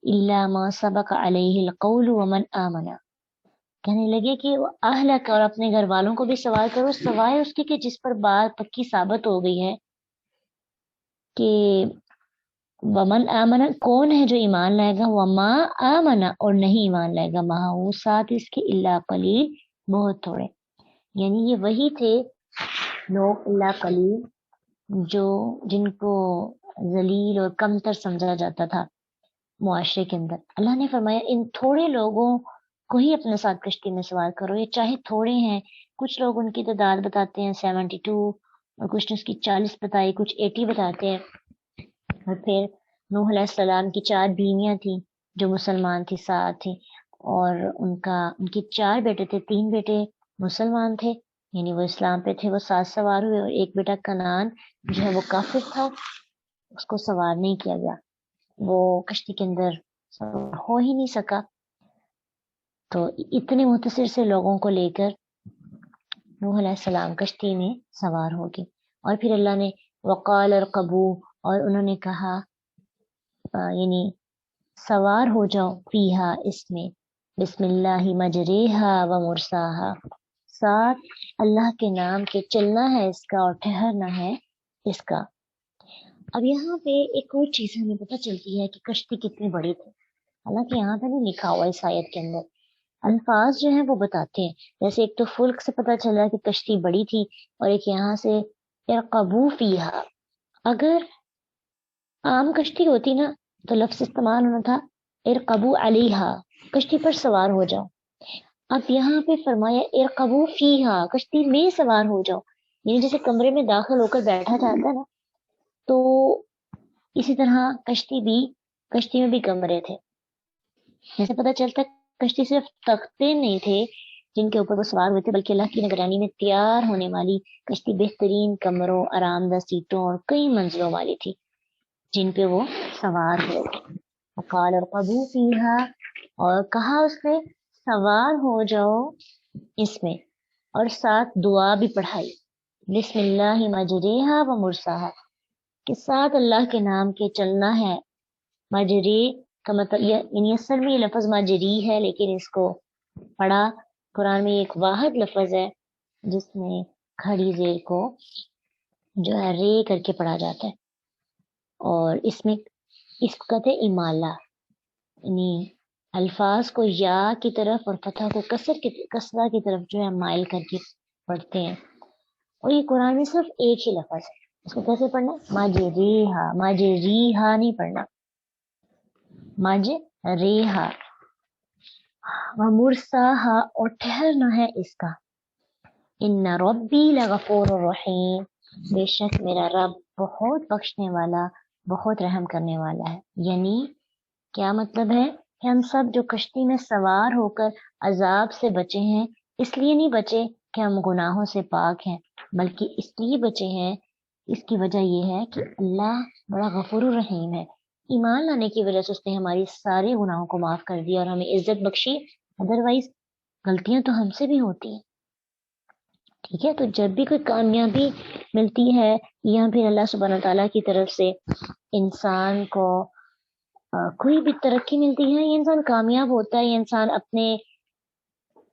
الا ما سبق علیہ القول ومن آمن، کہنے لگے کہ وہ اہلک اور اپنے گھر والوں کو بھی سوار کرو، سوائے اس کے کہ جس پر بات پکی ثابت ہو گئی ہے کہ ومن آمن، کون ہے جو ایمان لائے گا، وما آمن، اور نہیں ایمان لائے گا، وہ ساتھ اس کے الا قلیل، بہت تھوڑے، یعنی یہ وہی تھے لوگ الا قلیل جو جن کو ذلیل اور کمتر سمجھا جاتا تھا معاشرے کے اندر۔ اللہ نے فرمایا ان تھوڑے لوگوں کو ہی اپنے ساتھ کشتی میں سوار کرو، یہ چاہے تھوڑے ہیں کچھ لوگ ان کی تعداد بتاتے ہیں 72 اور کچھ نے اس کی 40 بتائی، کچھ 80 بتاتے ہیں۔ اور پھر نوح علیہ السلام کی 4 بیویاں تھیں جو مسلمان تھی، 7 تھیں، اور ان کے 4 بیٹے تھے، 3 بیٹے مسلمان تھے یعنی وہ اسلام پہ تھے، وہ 7 سوار ہوئے، اور ایک بیٹا کنعان جو ہے وہ کافر تھا، اس کو سوار نہیں کیا گیا، وہ کشتی کے اندر سوار ہو ہی نہیں سکا۔ تو اتنے مختصر سے لوگوں کو لے کر نوح علیہ السلام کشتی میں سوار ہو گئے، اور پھر اللہ نے وقال ارکبو، اور انہوں نے کہا یعنی سوار ہو جاؤ فیہا، اس میں، بسم اللہ مجریہا و مرساہا، ساتھ اللہ کے نام کے چلنا ہے اس کا اور ٹھہرنا ہے اس کا۔ اب یہاں پہ ایک اور چیز ہمیں پتہ چلتی ہے کہ کشتی کتنی بڑی تھی، حالانکہ یہاں پہ نہیں لکھا ہوا اس آیت کے اندر، الفاظ جو ہیں وہ بتاتے ہیں۔ جیسے ایک تو فلک سے پتہ چلا کہ کشتی بڑی تھی، اور ایک یہاں سے ارقبو فیہا، اگر عام کشتی ہوتی نا تو لفظ استعمال ہونا تھا ارقبو علیہا، کشتی پر سوار ہو جاؤ۔ اب یہاں پہ فرمایا ارقبو فیہا، کشتی میں سوار ہو جاؤ، یعنی جیسے کمرے میں داخل ہو کر بیٹھا جاتا ہے نا، تو اسی طرح کشتی میں بھی کمرے تھے۔ جیسے پتہ چلتا ہے کشتی صرف تختے نہیں تھے جن کے اوپر وہ سوار ہوئے تھے، بلکہ اللہ کی نگرانی میں تیار ہونے والی کشتی بہترین کمروں، آرام دہ سیٹوں اور کئی منزلوں والی تھی جن پہ وہ سوار ہوئے۔ وقال ارقبوا فیہا، اور کہا اس نے سوار ہو جاؤ اس میں، اور ساتھ دعا بھی پڑھائی، بسم اللہ مجریہا و مرساہا، کہ ساتھ اللہ کے نام کے چلنا ہے۔ مجری کا مطلب یعنی اصل میں یہ لفظ مجری ہے، لیکن اس کو پڑھا قرآن میں ایک واحد لفظ ہے جس میں کھڑی زیر کو جو ہے رے کر کے پڑھا جاتا ہے، اور اس میں اس کو کہتے ہیں امالہ، یعنی الفاظ کو یا کی طرف اور فتح کو کسرہ کی طرف جو ہے مائل کر کے پڑھتے ہیں، اور یہ قرآن میں صرف ایک ہی لفظ ہے۔ اس کو کیسے پڑھنا؟ مجریہا، مجریہا نہیں پڑھنا، مجریہا، ومرساہا، اور ٹھہرنا ہے اس کا۔ ان ربی لغفور الرحیم، بے شک میرا رب بہت بخشنے والا، بہت رحم کرنے والا ہے۔ یعنی کیا مطلب ہے کہ ہم سب جو کشتی میں سوار ہو کر عذاب سے بچے ہیں، اس لیے نہیں بچے کہ ہم گناہوں سے پاک ہیں، بلکہ اس لیے بچے ہیں، اس کی وجہ یہ ہے کہ اللہ بڑا غفور الرحیم ہے۔ ایمان لانے کی وجہ سے اس نے ہماری سارے گناہوں کو معاف کر دیا اور ہمیں عزت بخشی، ادروائز غلطیاں تو ہم سے بھی ہوتی ہیں۔ ٹھیک ہے، تو جب بھی کوئی کامیابی ملتی ہے یا پھر اللہ سبحانہ تعالیٰ کی طرف سے انسان کو کوئی بھی ترقی ملتی ہے، یہ انسان کامیاب ہوتا ہے، یہ انسان اپنے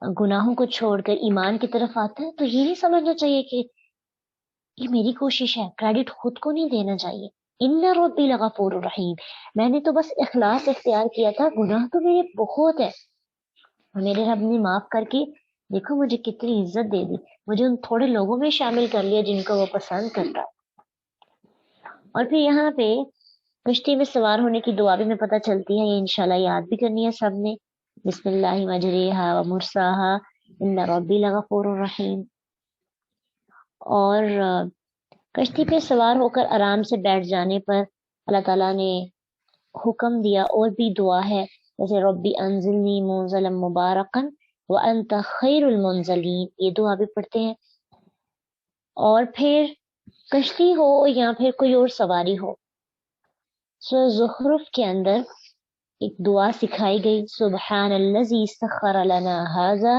گناہوں کو چھوڑ کر ایمان کی طرف آتا ہے، تو یہ نہیں سمجھنا چاہیے کہ یہ میری کوشش ہے، کریڈٹ خود کو نہیں دینا چاہیے۔ ان ربی لغفور الرحیم، میں نے تو بس اخلاص اختیار کیا تھا، گناہ تو میرے بہت ہے، میرے رب نے معاف کر کے دیکھو مجھے کتنی عزت دے دی، مجھے ان تھوڑے لوگوں میں شامل کر لیا جن کو وہ پسند کرتا۔ اور پھر یہاں پہ کشتی میں سوار ہونے کی دعا بھی میں پتہ چلتی ہے، یہ انشاءاللہ یاد بھی کرنی ہے سب نے، بسم اللہ مجریہا و مرساہا ان ربی لغفور الرحیم۔ اور کشتی پہ سوار ہو کر آرام سے بیٹھ جانے پر اللہ تعالیٰ نے حکم دیا، اور بھی دعا ہے، جیسے ربی انزلنی منزلا مبارکا وانت خیر المنزلین، یہ دعا بھی پڑھتے ہیں۔ اور پھر کشتی ہو یا پھر کوئی اور سواری ہو، سورہ زخرف کے اندر ایک دعا سکھائی گئی، سبحان الذی سخر لنا ھذا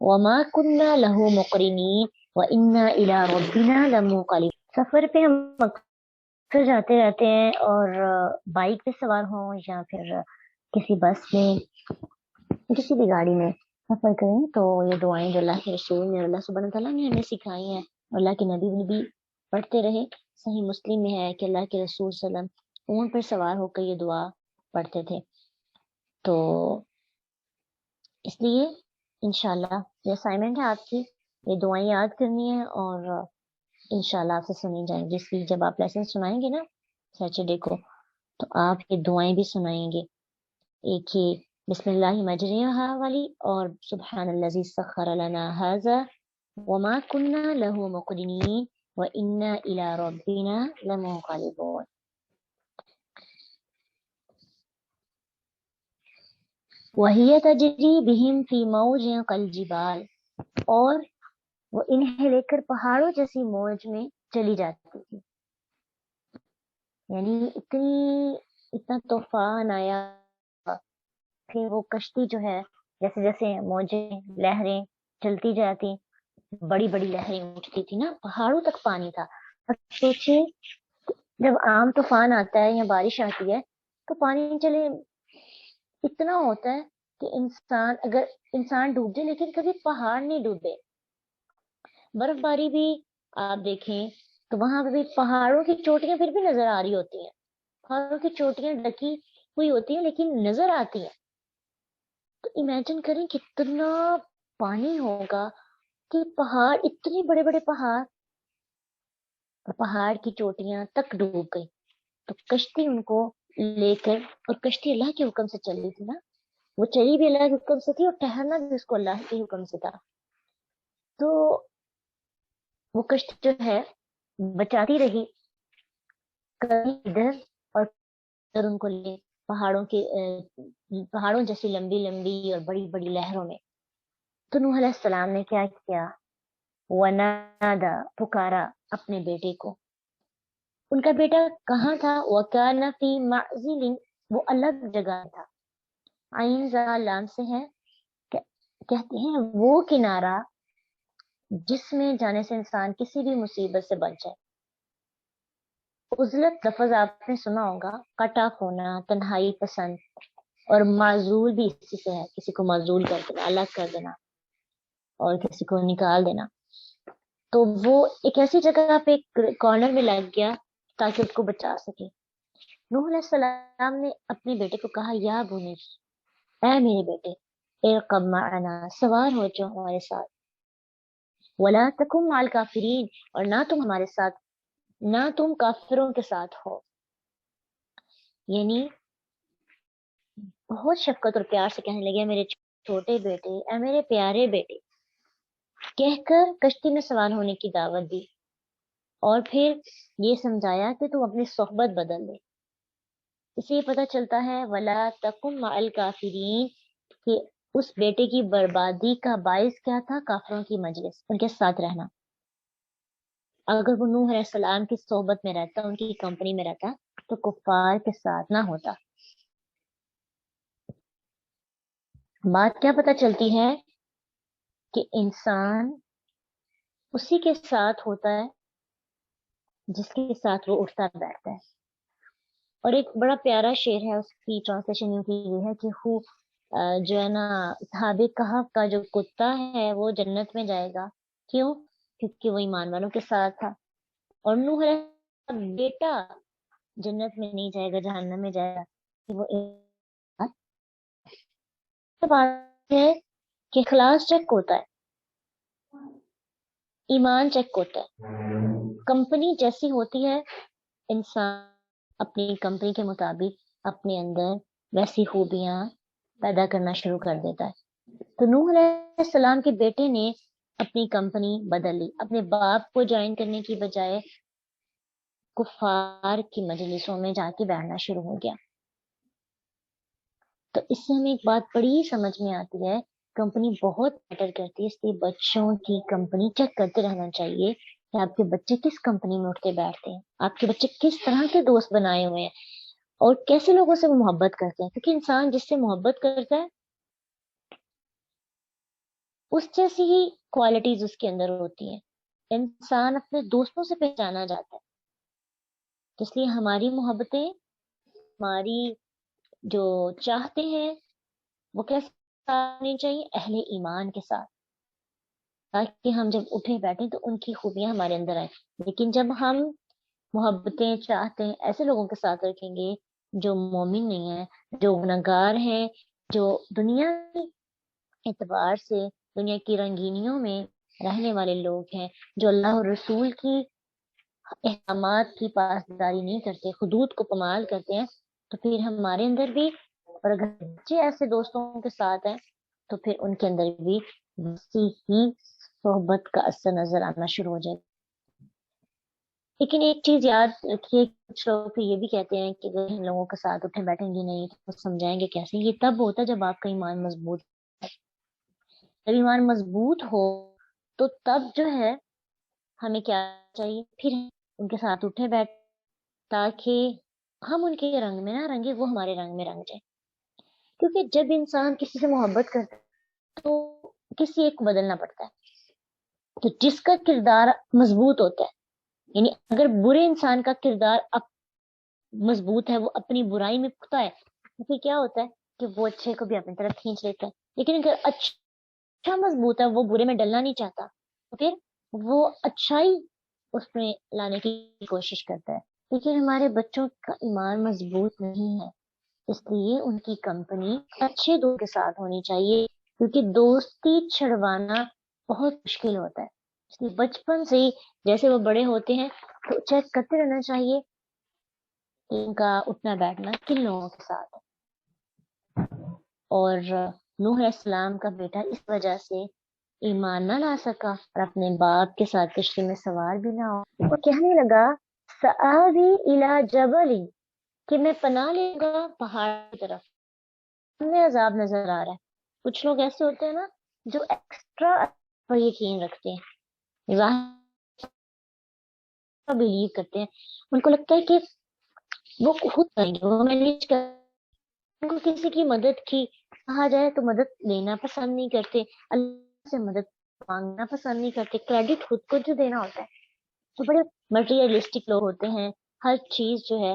وما كنا له مقرنین وانا الی ربنا لمنقلبون۔ سفر پہ ہم اکثر جاتے رہتے ہیں، اور بائک پہ سوار ہوں یا پھر کسی بس میں، کسی بھی گاڑی میں سفر کریں، تو یہ دعائیں جو اللہ کے رسول نے، اللہ سبحانہ تعالیٰ نے ہمیں سکھائی ہیں، اور اللہ کے نبی نے بھی پڑھتے رہے۔ صحیح مسلم میں ہے کہ اللہ کے رسول صلی اللہ علیہ وسلم اونٹ پر سوار ہو کر یہ دعا پڑھتے تھے۔ تو اس لیے انشاءاللہ یہ اسائنمنٹ ہے آپ کی، یہ دعائیں یاد کرنی ہے، اور انشاءاللہ آپ سے سنی جائیں گی، اس لیے جب آپ لیسن سنائیں گے نا سیٹرڈے کو، تو آپ یہ دعائیں بھی سنائیں گے، ایک ہی بسم اللہ مجریہا والی، اور سبحان الذی سخر لنا ھذا وما كنا له مقرنين وإنا إلى ربنا لمنقلبون. وهي تجري بهم في موج كالجبال، اور وہ انہیں لے کر پہاڑوں جیسی موج میں چلی جاتی تھی. یعنی اتنا طوفان آیا کہ وہ کشتی جو ہے جیسے جیسے موجیں لہریں چلتی جاتی، بڑی بڑی لہریں اٹھتی تھی نا، پہاڑوں تک پانی تھا. اب سوچے جب عام طوفان آتا ہے یا بارش آتی ہے تو پانی چلے اتنا ہوتا ہے کہ انسان ڈوب جائے، لیکن کبھی پہاڑ نہیں ڈوبے. برف باری بھی آپ دیکھیں تو وہاں پہ بھی پہاڑوں کی چوٹیاں پھر بھی نظر آ رہی ہوتی ہیں، پہاڑوں کی چوٹیاں ڈھکی ہوئی ہوتی ہیں لیکن نظر آتی ہیں. تو امیجن کریں کتنا پانی ہوگا کہ پہاڑ، اتنے بڑے بڑے پہاڑ، پہاڑ کی چوٹیاں تک ڈوب گئی. تو کشتی ان کو لے کر، اور کشتی اللہ کے حکم سے چل رہی تھی نا، وہ چلی بھی اللہ کے حکم سے تھی اور ٹہرنا بھی اس کو اللہ کے حکم سے تھا. تو وہ کشتی جو ہے بچاتی رہی، کبھی ادھر اور ادھر ان کو لے پہاڑوں جیسی لمبی لمبی اور بڑی بڑی لہروں میں. تو نوح علیہ السلام نے کیا کیا؟ ونادا، پکارا اپنے بیٹے کو. ان کا بیٹا کہاں تھا؟ وَكَانَ فِي مَعْزِلٍ، وہ الگ جگہ تھا. عین زا لام سے ہے، کہتے ہیں وہ کنارہ جس میں جانے سے انسان کسی بھی مصیبت سے بچ جائے. عزلت لفظ آپ نے سنا ہوگا، کٹ آف ہونا، تنہائی پسند، اور معزول بھی اسی سے ہے، کسی کو معزول کر دینا، الگ کر دینا اور کسی کو نکال دینا. تو وہ ایک ایسی جگہ پہ ایک کارنر میں لگ گیا تاکہ اس کو بچا سکے. نوح علیہ السلام نے اپنے بیٹے کو کہا یا بنی، اے میرے بیٹے، ارکب معنا، سوار ہو جو ہمارے ساتھ، ولا تکن مع الکافرین، اور نہ تم ہمارے ساتھ، نہ تم کافروں کے ساتھ ہو. یعنی بہت شفقت اور پیار سے کہنے لگے میرے چھوٹے بیٹے، اے میرے پیارے بیٹے، کہہ کر کشتی میں سوار ہونے کی دعوت دی، اور پھر یہ سمجھایا کہ تم اپنی صحبت بدل دے. اسے یہ پتہ چلتا ہے ولا تکن مع الکافرین کہ اس بیٹے کی بربادی کا باعث کیا تھا؟ کافروں کی مجلس، ان کے ساتھ رہنا. اگر وہ نوح علیہ السلام کی صحبت میں رہتا، ان کی کمپنی میں رہتا، تو کفار کے ساتھ نہ ہوتا. بات کیا پتہ چلتی ہے کہ انسان اسی کے ساتھ ہوتا ہے جس کے ساتھ وہ اٹھتا بیٹھتا ہے. اور ایک بڑا پیارا شعر ہے، اس کی ٹرانسلیشن یوں کی گئی ہے کہ جو ہے نا، اصحاب کہف کا جو کتا ہے وہ جنت میں جائے گا. کیوں؟ کیونکہ وہ ایمان والوں کے ساتھ تھا. اور نوح علیہ السلام کا بیٹا جنت میں نہیں جائے گا، جہنم میں جائے گا. کہ وہ بات ہے کہ اخلاص چیک ہوتا ہے، ایمان چیک ہوتا ہے. کمپنی جیسی ہوتی ہے، انسان اپنی کمپنی کے مطابق اپنے اندر ویسی خوبیاں پیدا کرنا شروع کر دیتا ہے. تو نوح علیہ السلام کے بیٹے نے اپنی کمپنی بدل لی، اپنے باپ کو جوائن کرنے کی بجائے کفار کی مجلسوں میں جا کے بیٹھنا شروع ہو گیا. تو اس سے ہمیں ایک بات بڑی سمجھ میں آتی ہے، کمپنی بہت میٹر کرتی ہے. اس لیے بچوں کی کمپنی چیک کرتے رہنا چاہیے کہ آپ کے بچے کس کمپنی میں اٹھتے بیٹھتے ہیں، آپ کے بچے کس طرح کے دوست بنائے ہوئے ہیں، اور کیسے لوگوں سے وہ محبت کرتے ہیں. کیونکہ انسان جس سے محبت کرتا ہے اس جیسی ہی کوالٹیز اس کے اندر ہوتی ہیں. انسان اپنے دوستوں سے پہچانا جاتا ہے. اس لیے ہماری محبتیں، ہماری جو چاہتے ہیں وہ کیسے ہونی چاہیے؟ اہل ایمان کے ساتھ، تاکہ ہم جب اٹھے بیٹھیں تو ان کی خوبیاں ہمارے اندر آئیں. لیکن جب ہم محبتیں چاہتے ہیں ایسے لوگوں کے ساتھ رکھیں گے جو مومن نہیں ہیں، جو گنہگار ہیں، جو دنیا کی اعتبار سے دنیا کی رنگینیوں میں رہنے والے لوگ ہیں، جو اللہ اور رسول کی احکامات کی پاسداری نہیں کرتے، حدود کو پامال کرتے ہیں، تو پھر ہمارے اندر بھی، اور اگر بچے ایسے دوستوں کے ساتھ ہیں تو پھر ان کے اندر بھی ویسی ہی صحبت کا اثر نظر آنا شروع ہو جائے. لیکن ایک چیز یاد رکھیے، کچھ لوگ تو یہ بھی کہتے ہیں کہ اگر ان لوگوں کے ساتھ اٹھے بیٹھیں گے نہیں تو سمجھائیں گے کیسے. یہ تب ہوتا ہے جب آپ کا ایمان مضبوط، جب ایمان مضبوط ہو تو تب جو ہے ہمیں کیا چاہیے، پھر ان کے ساتھ اٹھے بیٹھ تاکہ ہم ان کے رنگ میں نہ رنگے، وہ ہمارے رنگ میں رنگ جائے. کیونکہ جب انسان کسی سے محبت کرتا ہے تو کسی ایک کو بدلنا پڑتا ہے. تو جس کا کردار مضبوط ہوتا ہے، یعنی اگر برے انسان کا کردار مضبوط ہے، وہ اپنی برائی میں پختہ ہے، تو پھر کیا ہوتا ہے کہ وہ اچھے کو بھی اپنی طرف کھینچ لیتا ہے. لیکن اگر اچھا مضبوط ہے، وہ برے میں ڈلنا نہیں چاہتا، تو پھر وہ اچھائی اس میں لانے کی کوشش کرتا ہے. لیکن ہمارے بچوں کا ایمان مضبوط نہیں ہے، اس لیے ان کی کمپنی اچھے دوست کے ساتھ ہونی چاہیے، کیونکہ دوستی چھڑوانا بہت مشکل ہوتا ہے. اس لیے بچپن سے ہی جیسے وہ بڑے ہوتے ہیں تو چیک کرتے رہنا چاہیے کہ ان کا اٹھنا بیٹھنا کن لوگوں کے ساتھ ہے. اور نوح علیہ السلام کا بیٹا اس وجہ سے ایمان نہ لا سکا اور اپنے باپ کے ساتھ کشتی میں سوار بھی نہ ہو. وہ کہنے لگا سآوی الی جبل، کہ میں پناہ لوں گا پہاڑ کی طرف. ہمیں عذاب نظر آ رہا ہے. کچھ لوگ ایسے ہوتے ہیں نا جو ایکسٹرا پر یقین رکھتے ہیں، ظاہر بلیو کرتے ہیں، ان کو لگتا ہے کہ وہ خود کریں گے، وہ مینیج کر. ان کو کسی کی مدد کی کہا جائے تو مدد لینا پسند نہیں کرتے، اللہ سے مدد مانگنا پسند نہیں کرتے، کریڈٹ خود کو جو دینا ہوتا ہے. تو بڑے مٹیریلسٹک لوگ ہوتے ہیں، ہر چیز جو ہے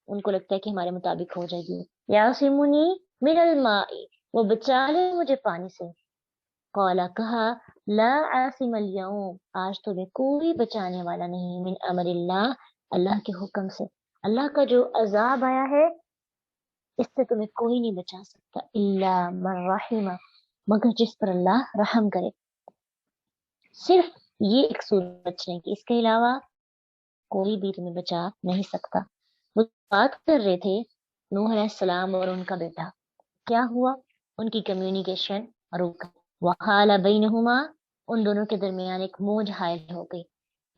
ان کو لگتا ہے کہ ہمارے مطابق ہو جائے گی. یاسمونی من الماء، وہ بچا لے مجھے پانی سے. قالا، کہا، لا عاصم اليوم، آج تمہیں کوئی بچانے والا نہیں، من امر اللہ، اللہ کے حکم سے. اللہ کا جو عذاب آیا ہے اس سے تمہیں کوئی نہیں بچا سکتا، الا من رحم، مگر جس پر اللہ رحم کرے. صرف یہ ایک صورت بچنے کی، اس کے علاوہ کوئی بھی تمہیں بچا نہیں سکتا. وہ بات کر رہے تھے نوح علیہ السلام اور ان کا بیٹا. کیا ہوا؟ ان کی کمیونیکیشن رک گئی. وحال بینہما، ان دونوں کے درمیان ایک موج حائل ہو گئی.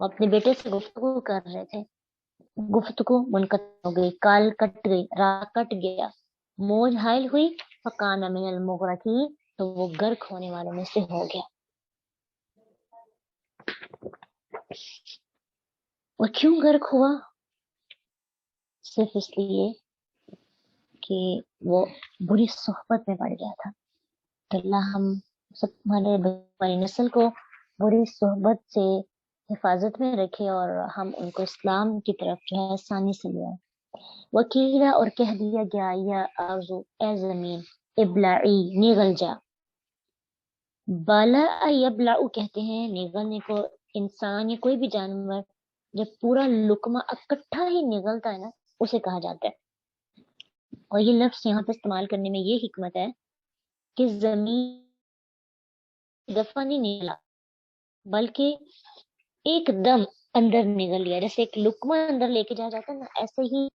وہ اپنے بیٹے سے گفتگو کر رہے تھے، گفتگو منقطع ہو گئی، کال کٹ گئی، رات کٹ گیا، موج حائل ہوئی. فکان من المغرقین، تو وہ غرق ہونے والوں میں سے ہو گیا. اور کیوں غرق ہوا؟ صرف اس لیے کہ وہ بری صحبت میں پڑ گیا تھا. تو اللہ ہم سب ہماری نسل کو بری صحبت سے حفاظت میں رکھے اور ہم ان کو اسلام کی طرف جو ہے آسانی سے لے آئے. وکیلا، اور کہہ دیا گیا، یا آرزو، اے زمین، ابلعی، نگل جا. بالا یبلعو کہتے ہیں نگلنے کو. انسان یا کوئی بھی جانور جب پورا لقمہ اکٹھا ہی نگلتا ہے نا، اسے کہا جاتا ہے. اور یہ لفظ یہاں پہ استعمال کرنے میں یہ حکمت ہے کہ زمین دفعہ نہیں نگلا بلکہ ایک دم اندر نگل لیا. جیسے ایک لقمہ اندر لے کے جایا جاتا ہے نا، ایسے ہی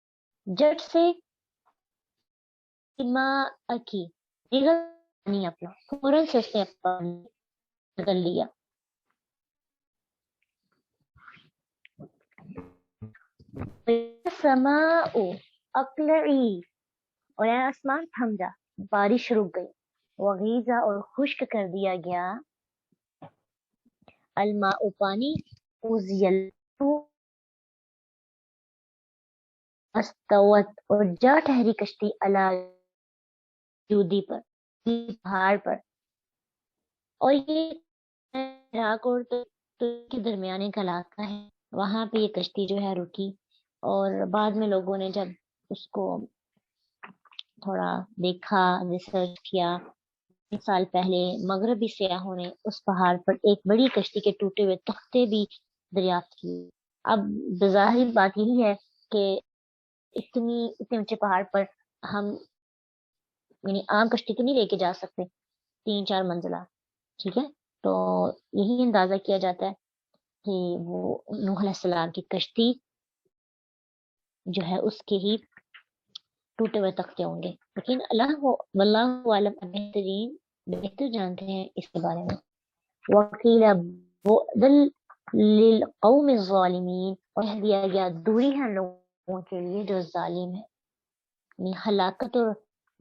جٹ سے ماں کی نگل نہیں، اپنا فوراً سے اس نے اپنا نگل لیا. سماء اقلعی، اور اے آسمان تھم جا، بارش رک گئی. وغیزہ، اور خشک کر دیا گیا. الماء پانی. اوزیل استوت، اور جا ٹھہری کشتی، علی جودی پر، پہاڑ پر. اور یہ عراق اور ترکی کے درمیان ایک علاقہ ہے، وہاں پہ یہ کشتی جو ہے رکی. اور بعد میں لوگوں نے جب اس کو تھوڑا دیکھا، ریسرچ کیا، 1 سال پہلے مغربی سیاحوں نے اس پہاڑ پر ایک بڑی کشتی کے ٹوٹے ہوئے تختے بھی دریافت کیے. اب بظاہر بات یہی ہے کہ اتنے اونچے پہاڑ پر ہم یعنی عام کشتی تو نہیں لے کے جا سکتے، 3-4 منزلہ، ٹھیک ہے. تو یہی اندازہ کیا جاتا ہے کہ وہ نوح علیہ السلام کی کشتی جو ہے اس کے ہی ٹوٹے ہوئے تختے ہوں گے. لیکن اللہ واللہ عالم، بہتر جانتے ہیں اس کے بارے میں. وقیل بعدا للقوم الظالمین، اور کہہ دیا گیا دوری ہے لوگوں کے لیے جو ظالم ہے، یعنی ہلاکت اور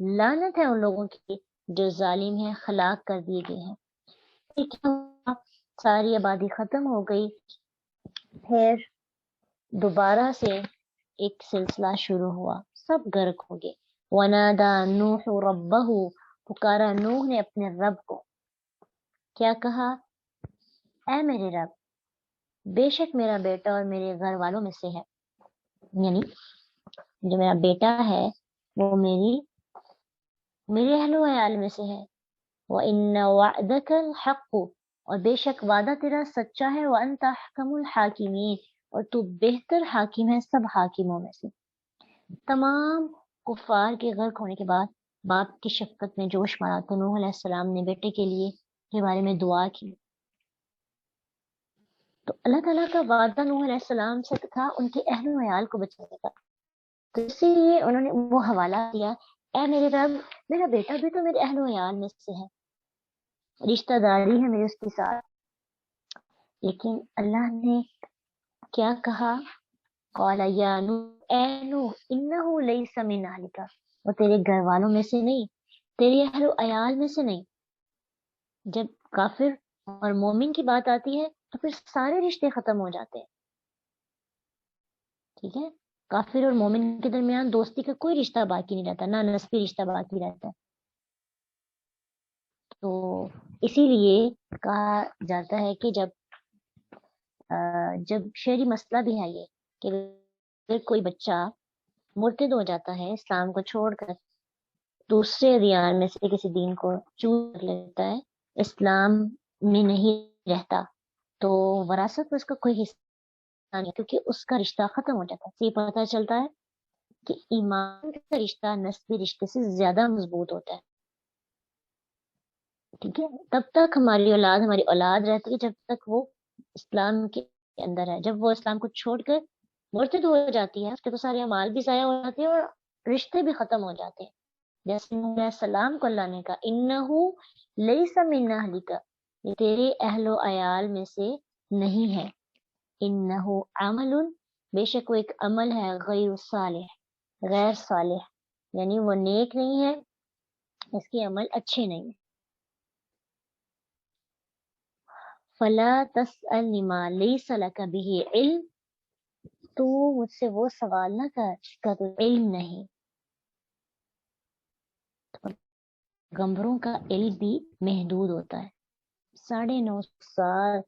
لعنت ہے ان لوگوں کی جو ظالم ہے، ہلاک کر دیے گئے ہیں۔ پھر کیا ہوا؟ ساری آبادی ختم ہو گئی، پھر دوبارہ سے ایک سلسلہ شروع ہوا، سب غرق ہو گئے۔ ونادا نوح ربہ، پکارا نوح نے اپنے رب کو، کیا کہا؟ اے میرے رب، بے شک میرا بیٹا اور میرے گھر والوں میں سے ہے، یعنی جو میرا بیٹا ہے وہ میرے اہل و عیال میں سے ہے۔ وَإِنَّ وَعْدَكَ الْحَقُّ، اور بے شک وعدہ تیرا سچا ہے، وَأَنْتَ أَحْكَمُ الْحَاكِمِينَ، اور تو بہتر حاکم ہے سب حاکموں میں سے۔ تمام کفار کے غرق ہونے کے بعد باپ کی شفقت میں جوش مارا تو نوح علیہ السلام نے بیٹے کے لیے کے بارے میں دعا کی، تو اللہ تعالیٰ کا وعدہ نوح علیہ السلام سے تھا ان کے اہل و عیال کو بچانے کا، تو اسی لیے انہوں نے وہ حوالہ دیا، اے میرے رب، میرا بیٹا بھی تو میرے اہل و عیال میں سے ہے، رشتہ داری ہے میرے اس کے ساتھ۔ لیکن اللہ نے کیا کہا؟ قال یا نوح، اے نوح، انہ لیس من اہلک، وہ تیرے گھر والوں میں سے نہیں، تیرے اہل و عیال میں سے نہیں۔ جب کافر اور مومن کی بات آتی ہے تو پھر سارے رشتے ختم ہو جاتے ہیں، ٹھیک ہے؟ کافر اور مومن کے درمیان دوستی کا کوئی رشتہ باقی نہیں رہتا، نہ نسبی رشتہ باقی رہتا ہے۔ تو اسی لیے کہا جاتا ہے کہ جب شہری مسئلہ بھی ہے یہ کہ اگر کوئی بچہ مرتد ہو جاتا ہے، اسلام کو چھوڑ کر دوسرے دیان میں سے کسی دین کو چوز کر لیتا ہے، اسلام میں نہیں رہتا، تو وراثت میں اس کا کوئی حصہ نہیں، کیونکہ اس کا رشتہ ختم ہو جاتا ہے۔ یہ پتہ چلتا ہے کہ ایمان کا رشتہ نسبی رشتے سے زیادہ مضبوط ہوتا ہے، ٹھیک ہے؟ تب تک ہماری اولاد رہتی ہے جب تک وہ اسلام کے اندر ہے۔ جب وہ اسلام کو چھوڑ کر مرتد ہو جاتی ہے، اس کے تو سارے اعمال بھی ضائع ہو جاتے ہیں اور رشتے بھی ختم ہو جاتے ہیں۔ جیسے نوح علیہ السلام کو اللہ نے کہا انہو لیس من اہلک، یہ تیرے اہل و عیال میں سے نہیں ہے، انہو عمل، بے شک وہ ایک عمل ہے، غیر صالح، غیر صالح، یعنی وہ نیک نہیں ہے، اس کے عمل اچھے نہیں ہیں۔ فلا تسألنی ما لیس لک به علم، تو مجھ سے وہ سوال نہ کر جس کا تو علم نہیں۔ پیغمبروں کا علم بھی محدود ہوتا ہے۔ 9.5 سال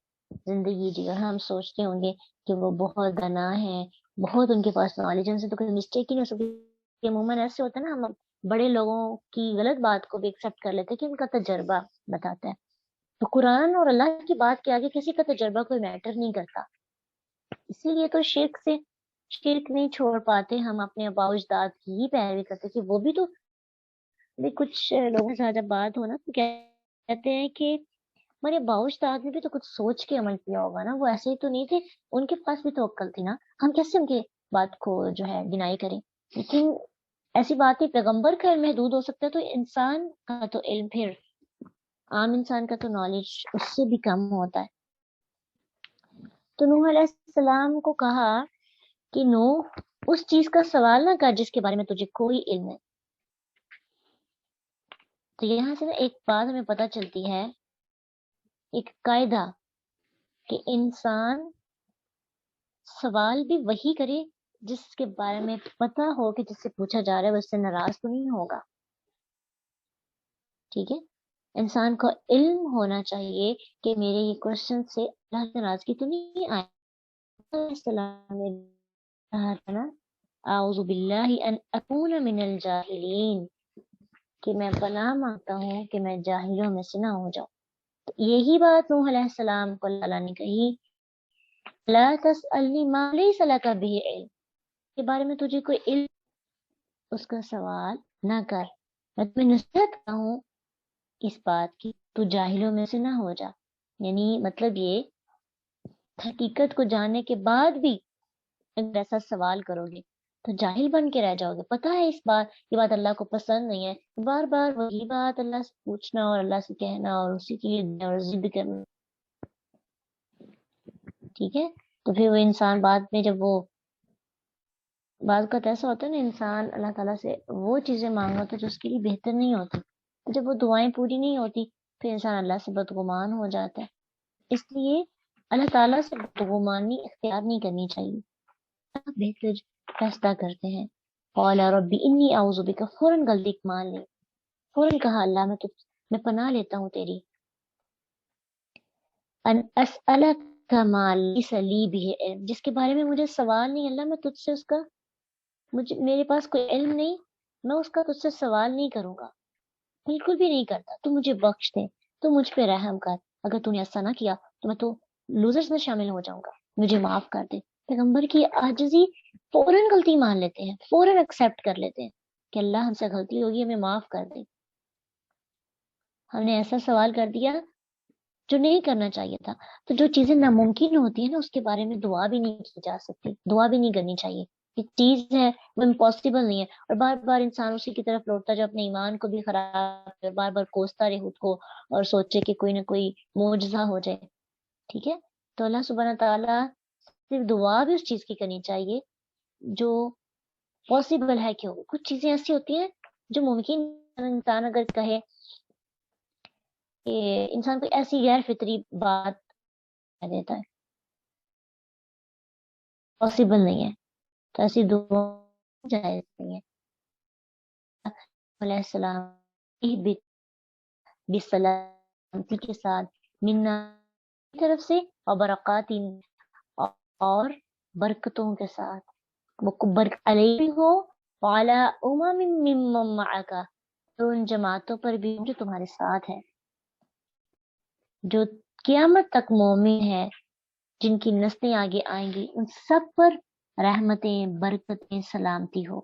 زندگی جی، ہم سوچتے ہوں گے کہ وہ بہت دانا ہیں، بہت ان کے پاس نالج ہے، ان سے تو کوئی مسٹیک ہی نہیں ہو سکتی۔ عموماً ایسے ہوتا ہے نا، ہم بڑے لوگوں کی غلط بات کو بھی ایکسیپٹ کر لیتے ہیں کہ ان کا تجربہ بتاتا ہے، تو قرآن اور اللہ کی بات کے آگے کسی کا تجربہ کوئی میٹر نہیں کرتا۔ اسی لیے تو شرک نہیں چھوڑ پاتے ہم، اپنے آباء و اجداد کی ہی پیروی کرتے کہ وہ بھی تو کچھ لوگوں کے ساتھ جب بات ہو نا تو کہتے ہیں کہ ہمارے آباء و اجداد نے بھی تو کچھ سوچ کے عمل کیا ہوگا نا، وہ ایسے ہی تو نہیں تھے، ان کے پاس بھی تو عقل تھی نا، ہم کیسے ان کے بات کو جو ہے ڈینائی کریں۔ لیکن ایسی بات ہے، پیغمبر کا علم محدود ہو سکتا ہے، تو انسان کا تو علم، پھر عام انسان کا تو نالج اس سے بھی کم ہوتا ہے۔ تو نوح علیہ السلام کو کہا کہ نوح، اس چیز کا سوال نہ کر جس کے بارے میں تجھے کوئی علم ہے۔ تو یہاں سے نا ایک بات ہمیں پتہ چلتی ہے، ایک قاعدہ، کہ انسان سوال بھی وہی کرے جس کے بارے میں پتہ ہو کہ جس سے پوچھا جا رہا ہے وہ اس سے ناراض تو نہیں ہوگا، ٹھیک ہے؟ انسان کو علم ہونا چاہیے کہ میرے یہ کوشچن سے اللہ کی ناراضگی تو نہیں آئے۔ السلام نے کہا تھا نا، اعوذ باللہ ان اکون من الجاہلین، کہ میں پناہ مانگتا ہوں کہ میں جاہلوں میں سے نہ ہو جاؤں۔ تو یہی بات نوح علیہ السلام کو اللہ تعالیٰ نے کہی، لا تسألنی ما لیس لک بہ علم، کے بارے میں تجھے کوئی علم اس کا سوال نہ کر، میں تمہیں نصیحت کرتا ہوں اس بات کی، تو جاہلوں میں سے نہ ہو جا۔ یعنی مطلب یہ، حقیقت کو جاننے کے بعد بھی اگر ایسا سوال کرو گے تو جاہل بن کے رہ جاؤ گے۔ پتہ ہے یہ بات اللہ کو پسند نہیں ہے، بار بار وہی بات اللہ سے پوچھنا اور اللہ سے کہنا اور اسی کی اور ضد کرنا، ٹھیک ہے، تو پھر وہ انسان بعد میں جب وہ بعض کا ایسا ہوتا ہے نا، انسان اللہ تعالیٰ سے وہ چیزیں مانگا تو جو اس کے لیے بہتر نہیں ہوتی، تو جب وہ دعائیں پوری نہیں ہوتی پھر انسان اللہ سے بدگمان ہو جاتا ہے. اس لیے اللہ تعالیٰ سے بدگمانی اختیار نہیں کرنی چاہیے. آپ بہتر فیصلہ کرتے ہیں. قال ربی انی اعوذ بک، فوراً غلطی مان لی، فوراً کہا اللہ میں پناہ لیتا ہوں تیری. ان اسألک ما لیس لی بہ علم، جس کے بارے میں مجھے سوال نہیں، اللہ میں تجھ سے اس کا میرے پاس کوئی علم نہیں، میں اس کا تجھ سے سوال نہیں کروں گا، بالکل بھی نہیں کرتا. تو مجھے بخش دے، تو مجھ پہ رحم کر، اگر تو نے ایسا نہ کیا تو میں تو لوزرز میں شامل ہو جاؤں گا، مجھے معاف کر دے. پیغمبر کی عاجزی، فوراً غلطی مان لیتے ہیں، فوراً ایکسیپٹ کر لیتے ہیں کہ اللہ ہم سے غلطی ہوگی، ہمیں معاف کر دے. ہم نے ایسا سوال کر دیا جو نہیں کرنا چاہیے تھا. تو جو چیزیں ناممکن ہوتی ہیں نا اس کے بارے میں دعا بھی نہیں کی جا سکتی، دعا بھی نہیں کرنی چاہیے. یہ چیز ہے وہ امپاسبل نہیں ہے، اور بار بار انسان اسی کی طرف لوٹتا جو اپنے ایمان کو بھی خراب کرے، بار بار کوستا رہے خود کو اور سوچے کہ کوئی نہ کوئی معجزہ ہو جائے. ٹھیک ہے، تو اللہ سبحانہ تعالیٰ صرف دعا بھی اس چیز کی کرنی چاہیے جو پاسبل ہے. کہ کچھ چیزیں ایسی ہوتی ہیں جو ممکن انسان اگر کہے کہ انسان کوئی ایسی غیر فطری بات کہہ دیتا ہے، پاسبل نہیں ہے، تو ایسی دعا جائز نہیں ہے. علیہ السلام بسلامتی کے ساتھ، منا کی طرف سے، اور برکات اور برکتوں کے ساتھ، وہ برکت علیہ بھی ہو، وعلی امم ممن معک، تو ان جماعتوں پر بھی جو تمہارے ساتھ ہے، جو قیامت تک مومن ہے، جن کی نسلیں آگے آئیں گی، ان سب پر رحمتیں، برکتیں، سلامتی ہو.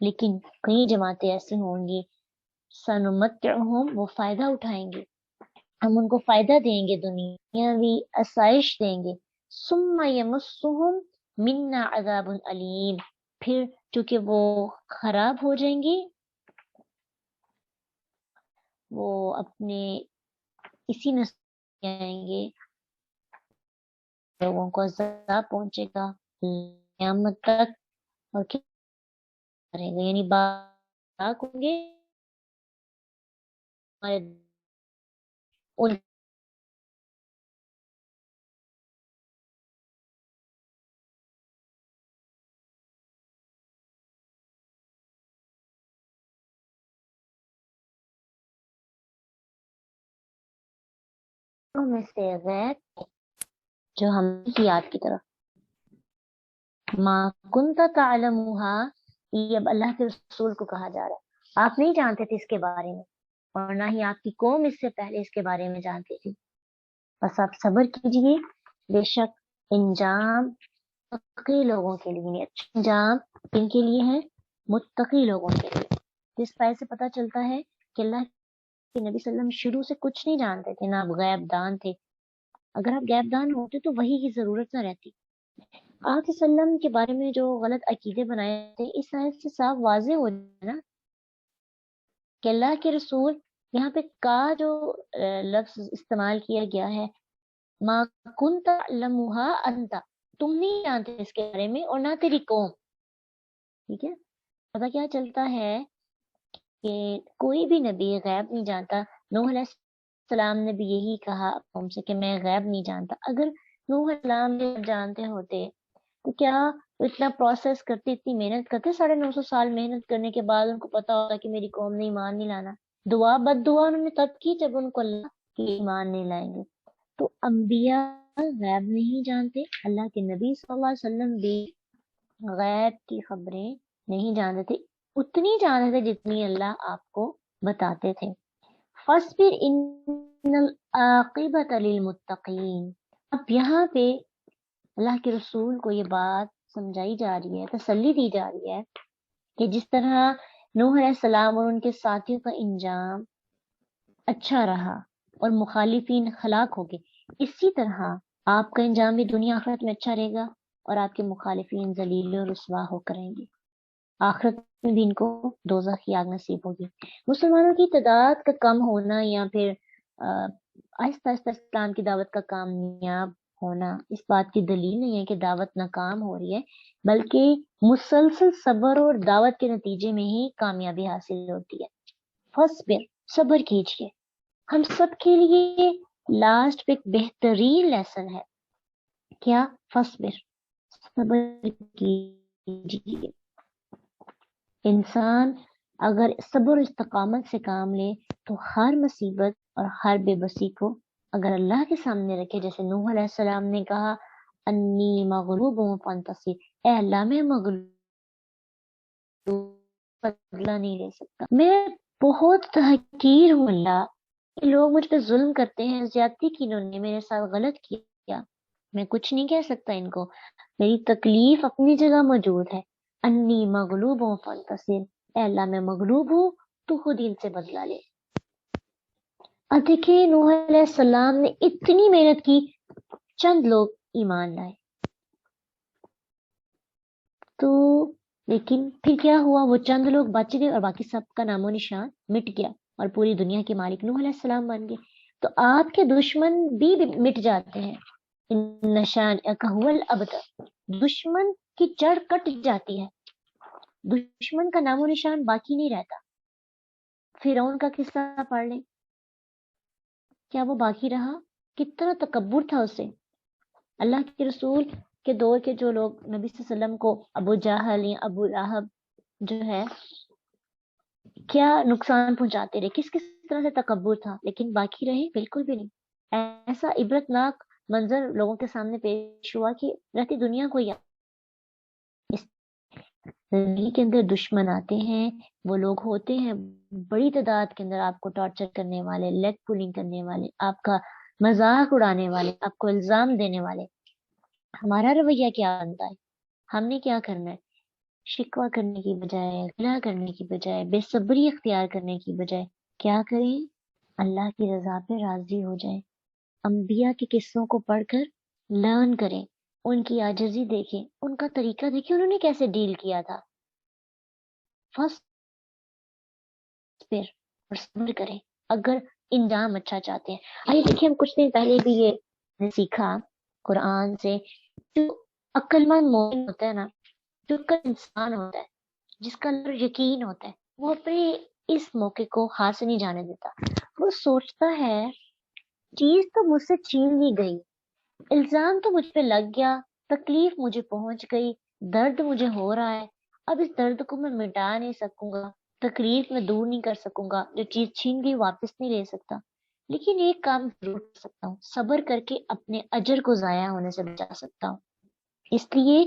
لیکن کئی جماعتیں ایسی ہوں گی سنمتعہم، وہ فائدہ اٹھائیں گے، ہم ان کو فائدہ دیں گے، دنیاوی آسائش دیں گے. ثم یمسہم منا عذاب علیم، پھر چونکہ وہ خراب ہو جائیں گی، وہ اپنے اسی میں آئیں گے، لوگوں کو عذاب پہنچے گا قیامت تک. اور کیا کریں گے، یعنی باق ہوں گے ان میں سے غیر جو ہم کی یاد کی طرف. ما کنت تعلمها، یہ اب اللہ کے رسول کو کہا جا رہا ہے، آپ نہیں جانتے تھے اس کے بارے میں، اور نہ ہی آپ کی قوم اس سے پہلے اس کے بارے میں جانتی تھی. بس آپ صبر کیجئے، بے شک انجام متقی لوگوں کے لیے، اچھا انجام کن کے لیے ہے؟ متقی لوگوں کے لیے. جس پائے سے پتہ چلتا ہے کہ اللہ کے نبی صلی اللہ علیہ وسلم شروع سے کچھ نہیں جانتے تھے، نہ آپ غیب دان تھے. اگر آپ غیب دان ہوتے تو وحی کی ضرورت نہ رہتی. آپ صلی اللہ علیہ وسلم کے بارے میں جو غلط عقیدے بنائے تھے، اس آیت سے صاف واضح ہو جائے نا کہ اللہ کے رسول، یہاں پہ کا جو لفظ استعمال کیا گیا ہے، ما کنت تعلمها انت، تم نہیں جانتے اس کے بارے میں اور نہ تیری قوم. ٹھیک ہے، پتہ کیا چلتا ہے کہ کوئی بھی نبی غیب نہیں جانتا. نوح علیہ السلام نے بھی یہی کہا قوم سے کہ میں غیب نہیں جانتا. اگر نوح علیہ السلام نے جانتے ہوتے تو کیا وہ اتنا پروسیس کرتے، اتنی محنت کرتے؟ 950 سال محنت کرنے کے بعد ان کو پتا ہوتا کہ میری قوم نے ایمان نہیں لانا. دعا بد دعا انہوں نے تب کی جب ان کو اللہ کی ایمان نہیں لائیں گے. تو انبیاء غیب نہیں جانتے، اللہ کے نبی صلی اللہ علیہ وسلم بھی غیب کی خبریں نہیں جانتے تھے، اتنی جانتے تھے جتنی اللہ آپ کو بتاتے تھے. فَاصْبِرْ إِنَّ الْعَاقِبَةَ لِلْمُتَّقِينَ. اب یہاں پہ اللہ کے رسول کو یہ بات سمجھائی جا رہی ہے، تسلی دی جا رہی ہے کہ جس طرح نوح علیہ السلام اور ان کے ساتھیوں کا انجام اچھا رہا اور مخالفین ہلاک ہو گئے، اسی طرح آپ کا انجام بھی دنیا آخرت میں اچھا رہے گا اور آپ کے مخالفین ذلیل و رسوا ہو کریں گے. آخرت میں بھی ان کو دوزخ کی آگ نصیب ہوگی. مسلمانوں کی تعداد کا کم ہونا یا پھر آہستہ آہستہ اسلام کی دعوت کا کامیاب ہونا اس بات کی دلیل نہیں ہے کہ دعوت ناکام ہو رہی ہے، بلکہ مسلسل صبر اور دعوت کے نتیجے میں ہی کامیابی حاصل ہوتی ہے۔ فصبر، صبر کیجیے، ہم سب کے لیے لاسٹ پہ ایک بہترین لیسن ہے۔ کیا؟ فصبر، صبر کیجیے۔ انسان اگر صبر و استقامت سے کام لے تو ہر مصیبت اور ہر بے بسی کو اگر اللہ کے سامنے رکھے، جیسے نوح علیہ السلام نے کہا انی مغلوب فانتصر، اے اللہ میں مغلوب، بدلہ نہیں لے سکتا، میں بہت تحقیر ہوں اللہ، یہ لوگ مجھ پہ ظلم کرتے ہیں، زیادتی کی، انہوں نے میرے ساتھ غلط کیا، میں کچھ نہیں کہہ سکتا ان کو، میری تکلیف اپنی جگہ موجود ہے۔ انی مغلوب فانتصر، اے اللہ میں مغلوب ہوں، تو خود ان سے بدلہ لے۔ اب دیکھیں نوح علیہ السلام نے اتنی محنت کی، چند لوگ ایمان لائے، تو لیکن پھر کیا ہوا، وہ چند لوگ بچ گئے اور باقی سب کا نام و نشان مٹ گیا اور پوری دنیا کے مالک نوح علیہ السلام بن گئے۔ تو آپ کے دشمن بھی مٹ جاتے ہیں، نشان اکہول ابتر، دشمن کی جڑ کٹ جاتی ہے، دشمن کا نام و نشان باقی نہیں رہتا۔ فرعون کا قصہ پڑھ لیں، کیا وہ باقی رہا؟ کتنا تکبر تھا اسے۔ اللہ کے رسول کے دور کے جو لوگ نبی صلی اللہ علیہ وسلم کو ابو جہل یا ابو لہب جو ہے کیا نقصان پہنچاتے رہے، کس کس طرح سے تکبر تھا، لیکن باقی رہے بالکل بھی نہیں۔ ایسا عبرتناک منظر لوگوں کے سامنے پیش ہوا کہ رہتی دنیا کو اس زندگی کے اندر دشمن آتے ہیں، وہ لوگ ہوتے ہیں بڑی تعداد کے اندر آپ کو ٹارچر کرنے والے، لیگ پولنگ کرنے والے، آپ کا مذاق اڑانے والے، آپ کو الزام دینے والے۔ ہمارا رویہ کیا بنتا ہے؟ ہم نے کیا کرنا ہے؟ شکوہ کرنے کی بجائے، گلہ کرنے کی بجائے، بے صبری اختیار کرنے کی بجائے کیا کریں؟ اللہ کی رضا پہ راضی ہو جائیں، انبیاء کے قصوں کو پڑھ کر لرن کریں، ان کی عاجزی دیکھیں، ان کا طریقہ دیکھیں، انہوں نے کیسے ڈیل کیا تھا۔ فرسٹ پھر اور صبر کریں اگر انجام اچھا چاہتے ہیں۔ آئیے دیکھیں، ہم کچھ دن پہلے بھی یہ سیکھا قرآن سے، جو عقل مند مومن ہوتا ہے نا، جو کا انسان ہوتا ہے، جس کا اللہ یقین ہوتا ہے، وہ اپنے اس موقع کو ہاتھ سے نہیں جانے دیتا۔ وہ سوچتا ہے چیز تو مجھ سے چھین لی گئی، الزام تو مجھ پہ لگ گیا، تکلیف مجھے پہنچ گئی، درد مجھے ہو رہا ہے، اب اس درد کو میں مٹا نہیں سکوں گا، تکلیف میں دور نہیں کر سکوں گا، جو چیز چھین گئی واپس نہیں لے سکتا، لیکن ایک کام ضرور کر سکتا ہوں، صبر کر کے اپنے اجر کو ضائع ہونے سے بچا سکتا ہوں۔ اس لیے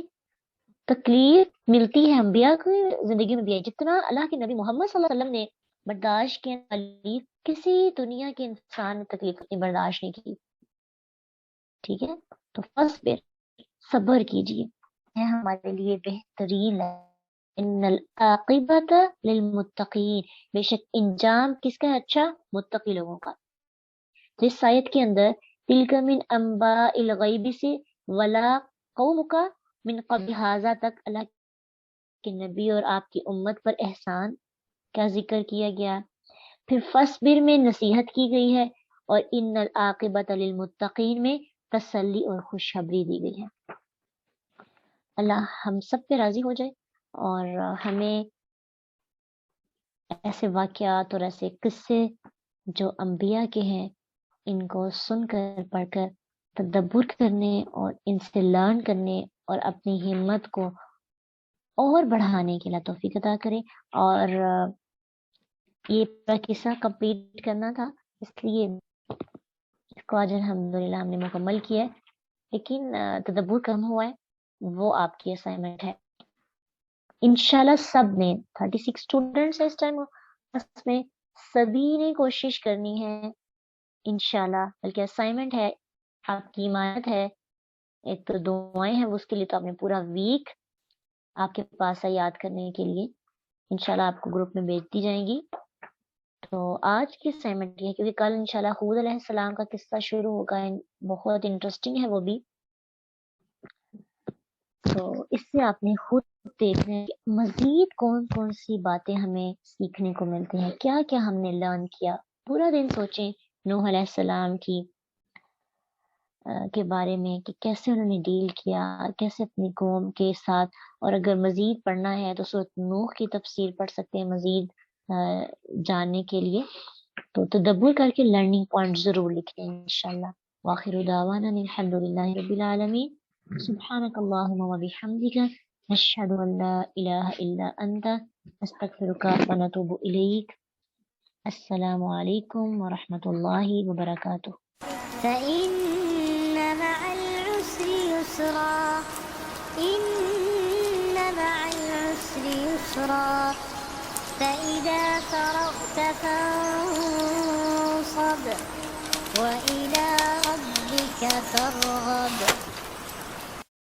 تکلیف ملتی ہے، انبیاء کی زندگی میں بھی ہے، جتنا اللہ کے نبی محمد صلی اللہ علیہ وسلم نے برداشت کیا، تکلیف کسی دنیا کے انسان نے تکلیف اپنی برداشت نہیں کی۔ ٹھیک ہے، تو فصبر، صبر کیجیے، ہے ہمارے لیے بہترین ہے۔ ان العاقبۃ للمتقین، بے شک انجام کس کا ہے؟ اچھا، متقی لوگوں کا۔ جس آیت کے اندر تلک من انباء الغیب سے ولا قوم کا من قبل ھذا تک اللہ کے نبی اور آپ کی امت پر احسان کا ذکر کیا گیا، پھر فصبر میں نصیحت کی گئی ہے، اور ان العاقبۃ للمتقین میں تسلی اور خوشخبری دی گئی ہے۔ اللہ ہم سب پہ راضی ہو جائے اور ہمیں ایسے واقعات اور ایسے قصے جو انبیاء کے ہیں ان کو سن کر، پڑھ کر تدبر کرنے اور ان سے لرن کرنے اور اپنی ہمت کو اور بڑھانے کے لیے توفیق عطا کرے۔ اور یہ پورا قصہ کمپلیٹ کرنا تھا، اس لیے اس کو آج الحمدللہ ہم نے مکمل کیا ہے، لیکن تدبر کم ہوا ہے، وہ آپ کی اسائنمنٹ ہے۔ انشاءاللہ سب نے 36 اسٹوڈنٹس اس ٹائم اس میں سبھی نے کوشش کرنی ہے انشاءاللہ، بلکہ اسائنمنٹ ہے، آپ کی امانت ہے، ایک تو دعائیں ہیں، اس کے لیے تو آپ نے پورا ویک آپ کے پاس ہے یاد کرنے کے لیے، انشاءاللہ آپ کو گروپ میں بھیج دی جائیں گی۔ تو آج کی اسائنمنٹ یہ ہے، کیونکہ کل انشاءاللہ ہود علیہ السلام کا قصہ شروع ہوگا، بہت انٹرسٹنگ ہے وہ بھی، تو اس سے آپ نے خود دیکھنا ہے کہ مزید کون کون سی باتیں ہمیں سیکھنے کو ملتی ہیں، کیا کیا ہم نے لرن کیا۔ پورا دن سوچیں نوح علیہ السلام کی کے بارے میں کہ کیسے انہوں نے ڈیل کیا، کیسے اپنی قوم کے ساتھ. اور اگر مزید پڑھنا ہے تو سورۃ نوح کی تفسیر پڑھ سکتے ہیں مزید جاننے کے لیے. تو تدبر کر کے لرننگ پوائنٹ ضرور لکھیں انشاءاللہ. وآخر دعوانا الحمد للہ رب العالمین. سبحانک اللہم وبحمدک نشہد ان لا الہ الا انت نستغفرک ونتوب الیک. السلام علیکم ورحمۃ اللہ وبرکاتہ. فإن مع العسر يسرا إن مع العسر يسرا فإذا فرغت فانصب وإلى ربك فارغب.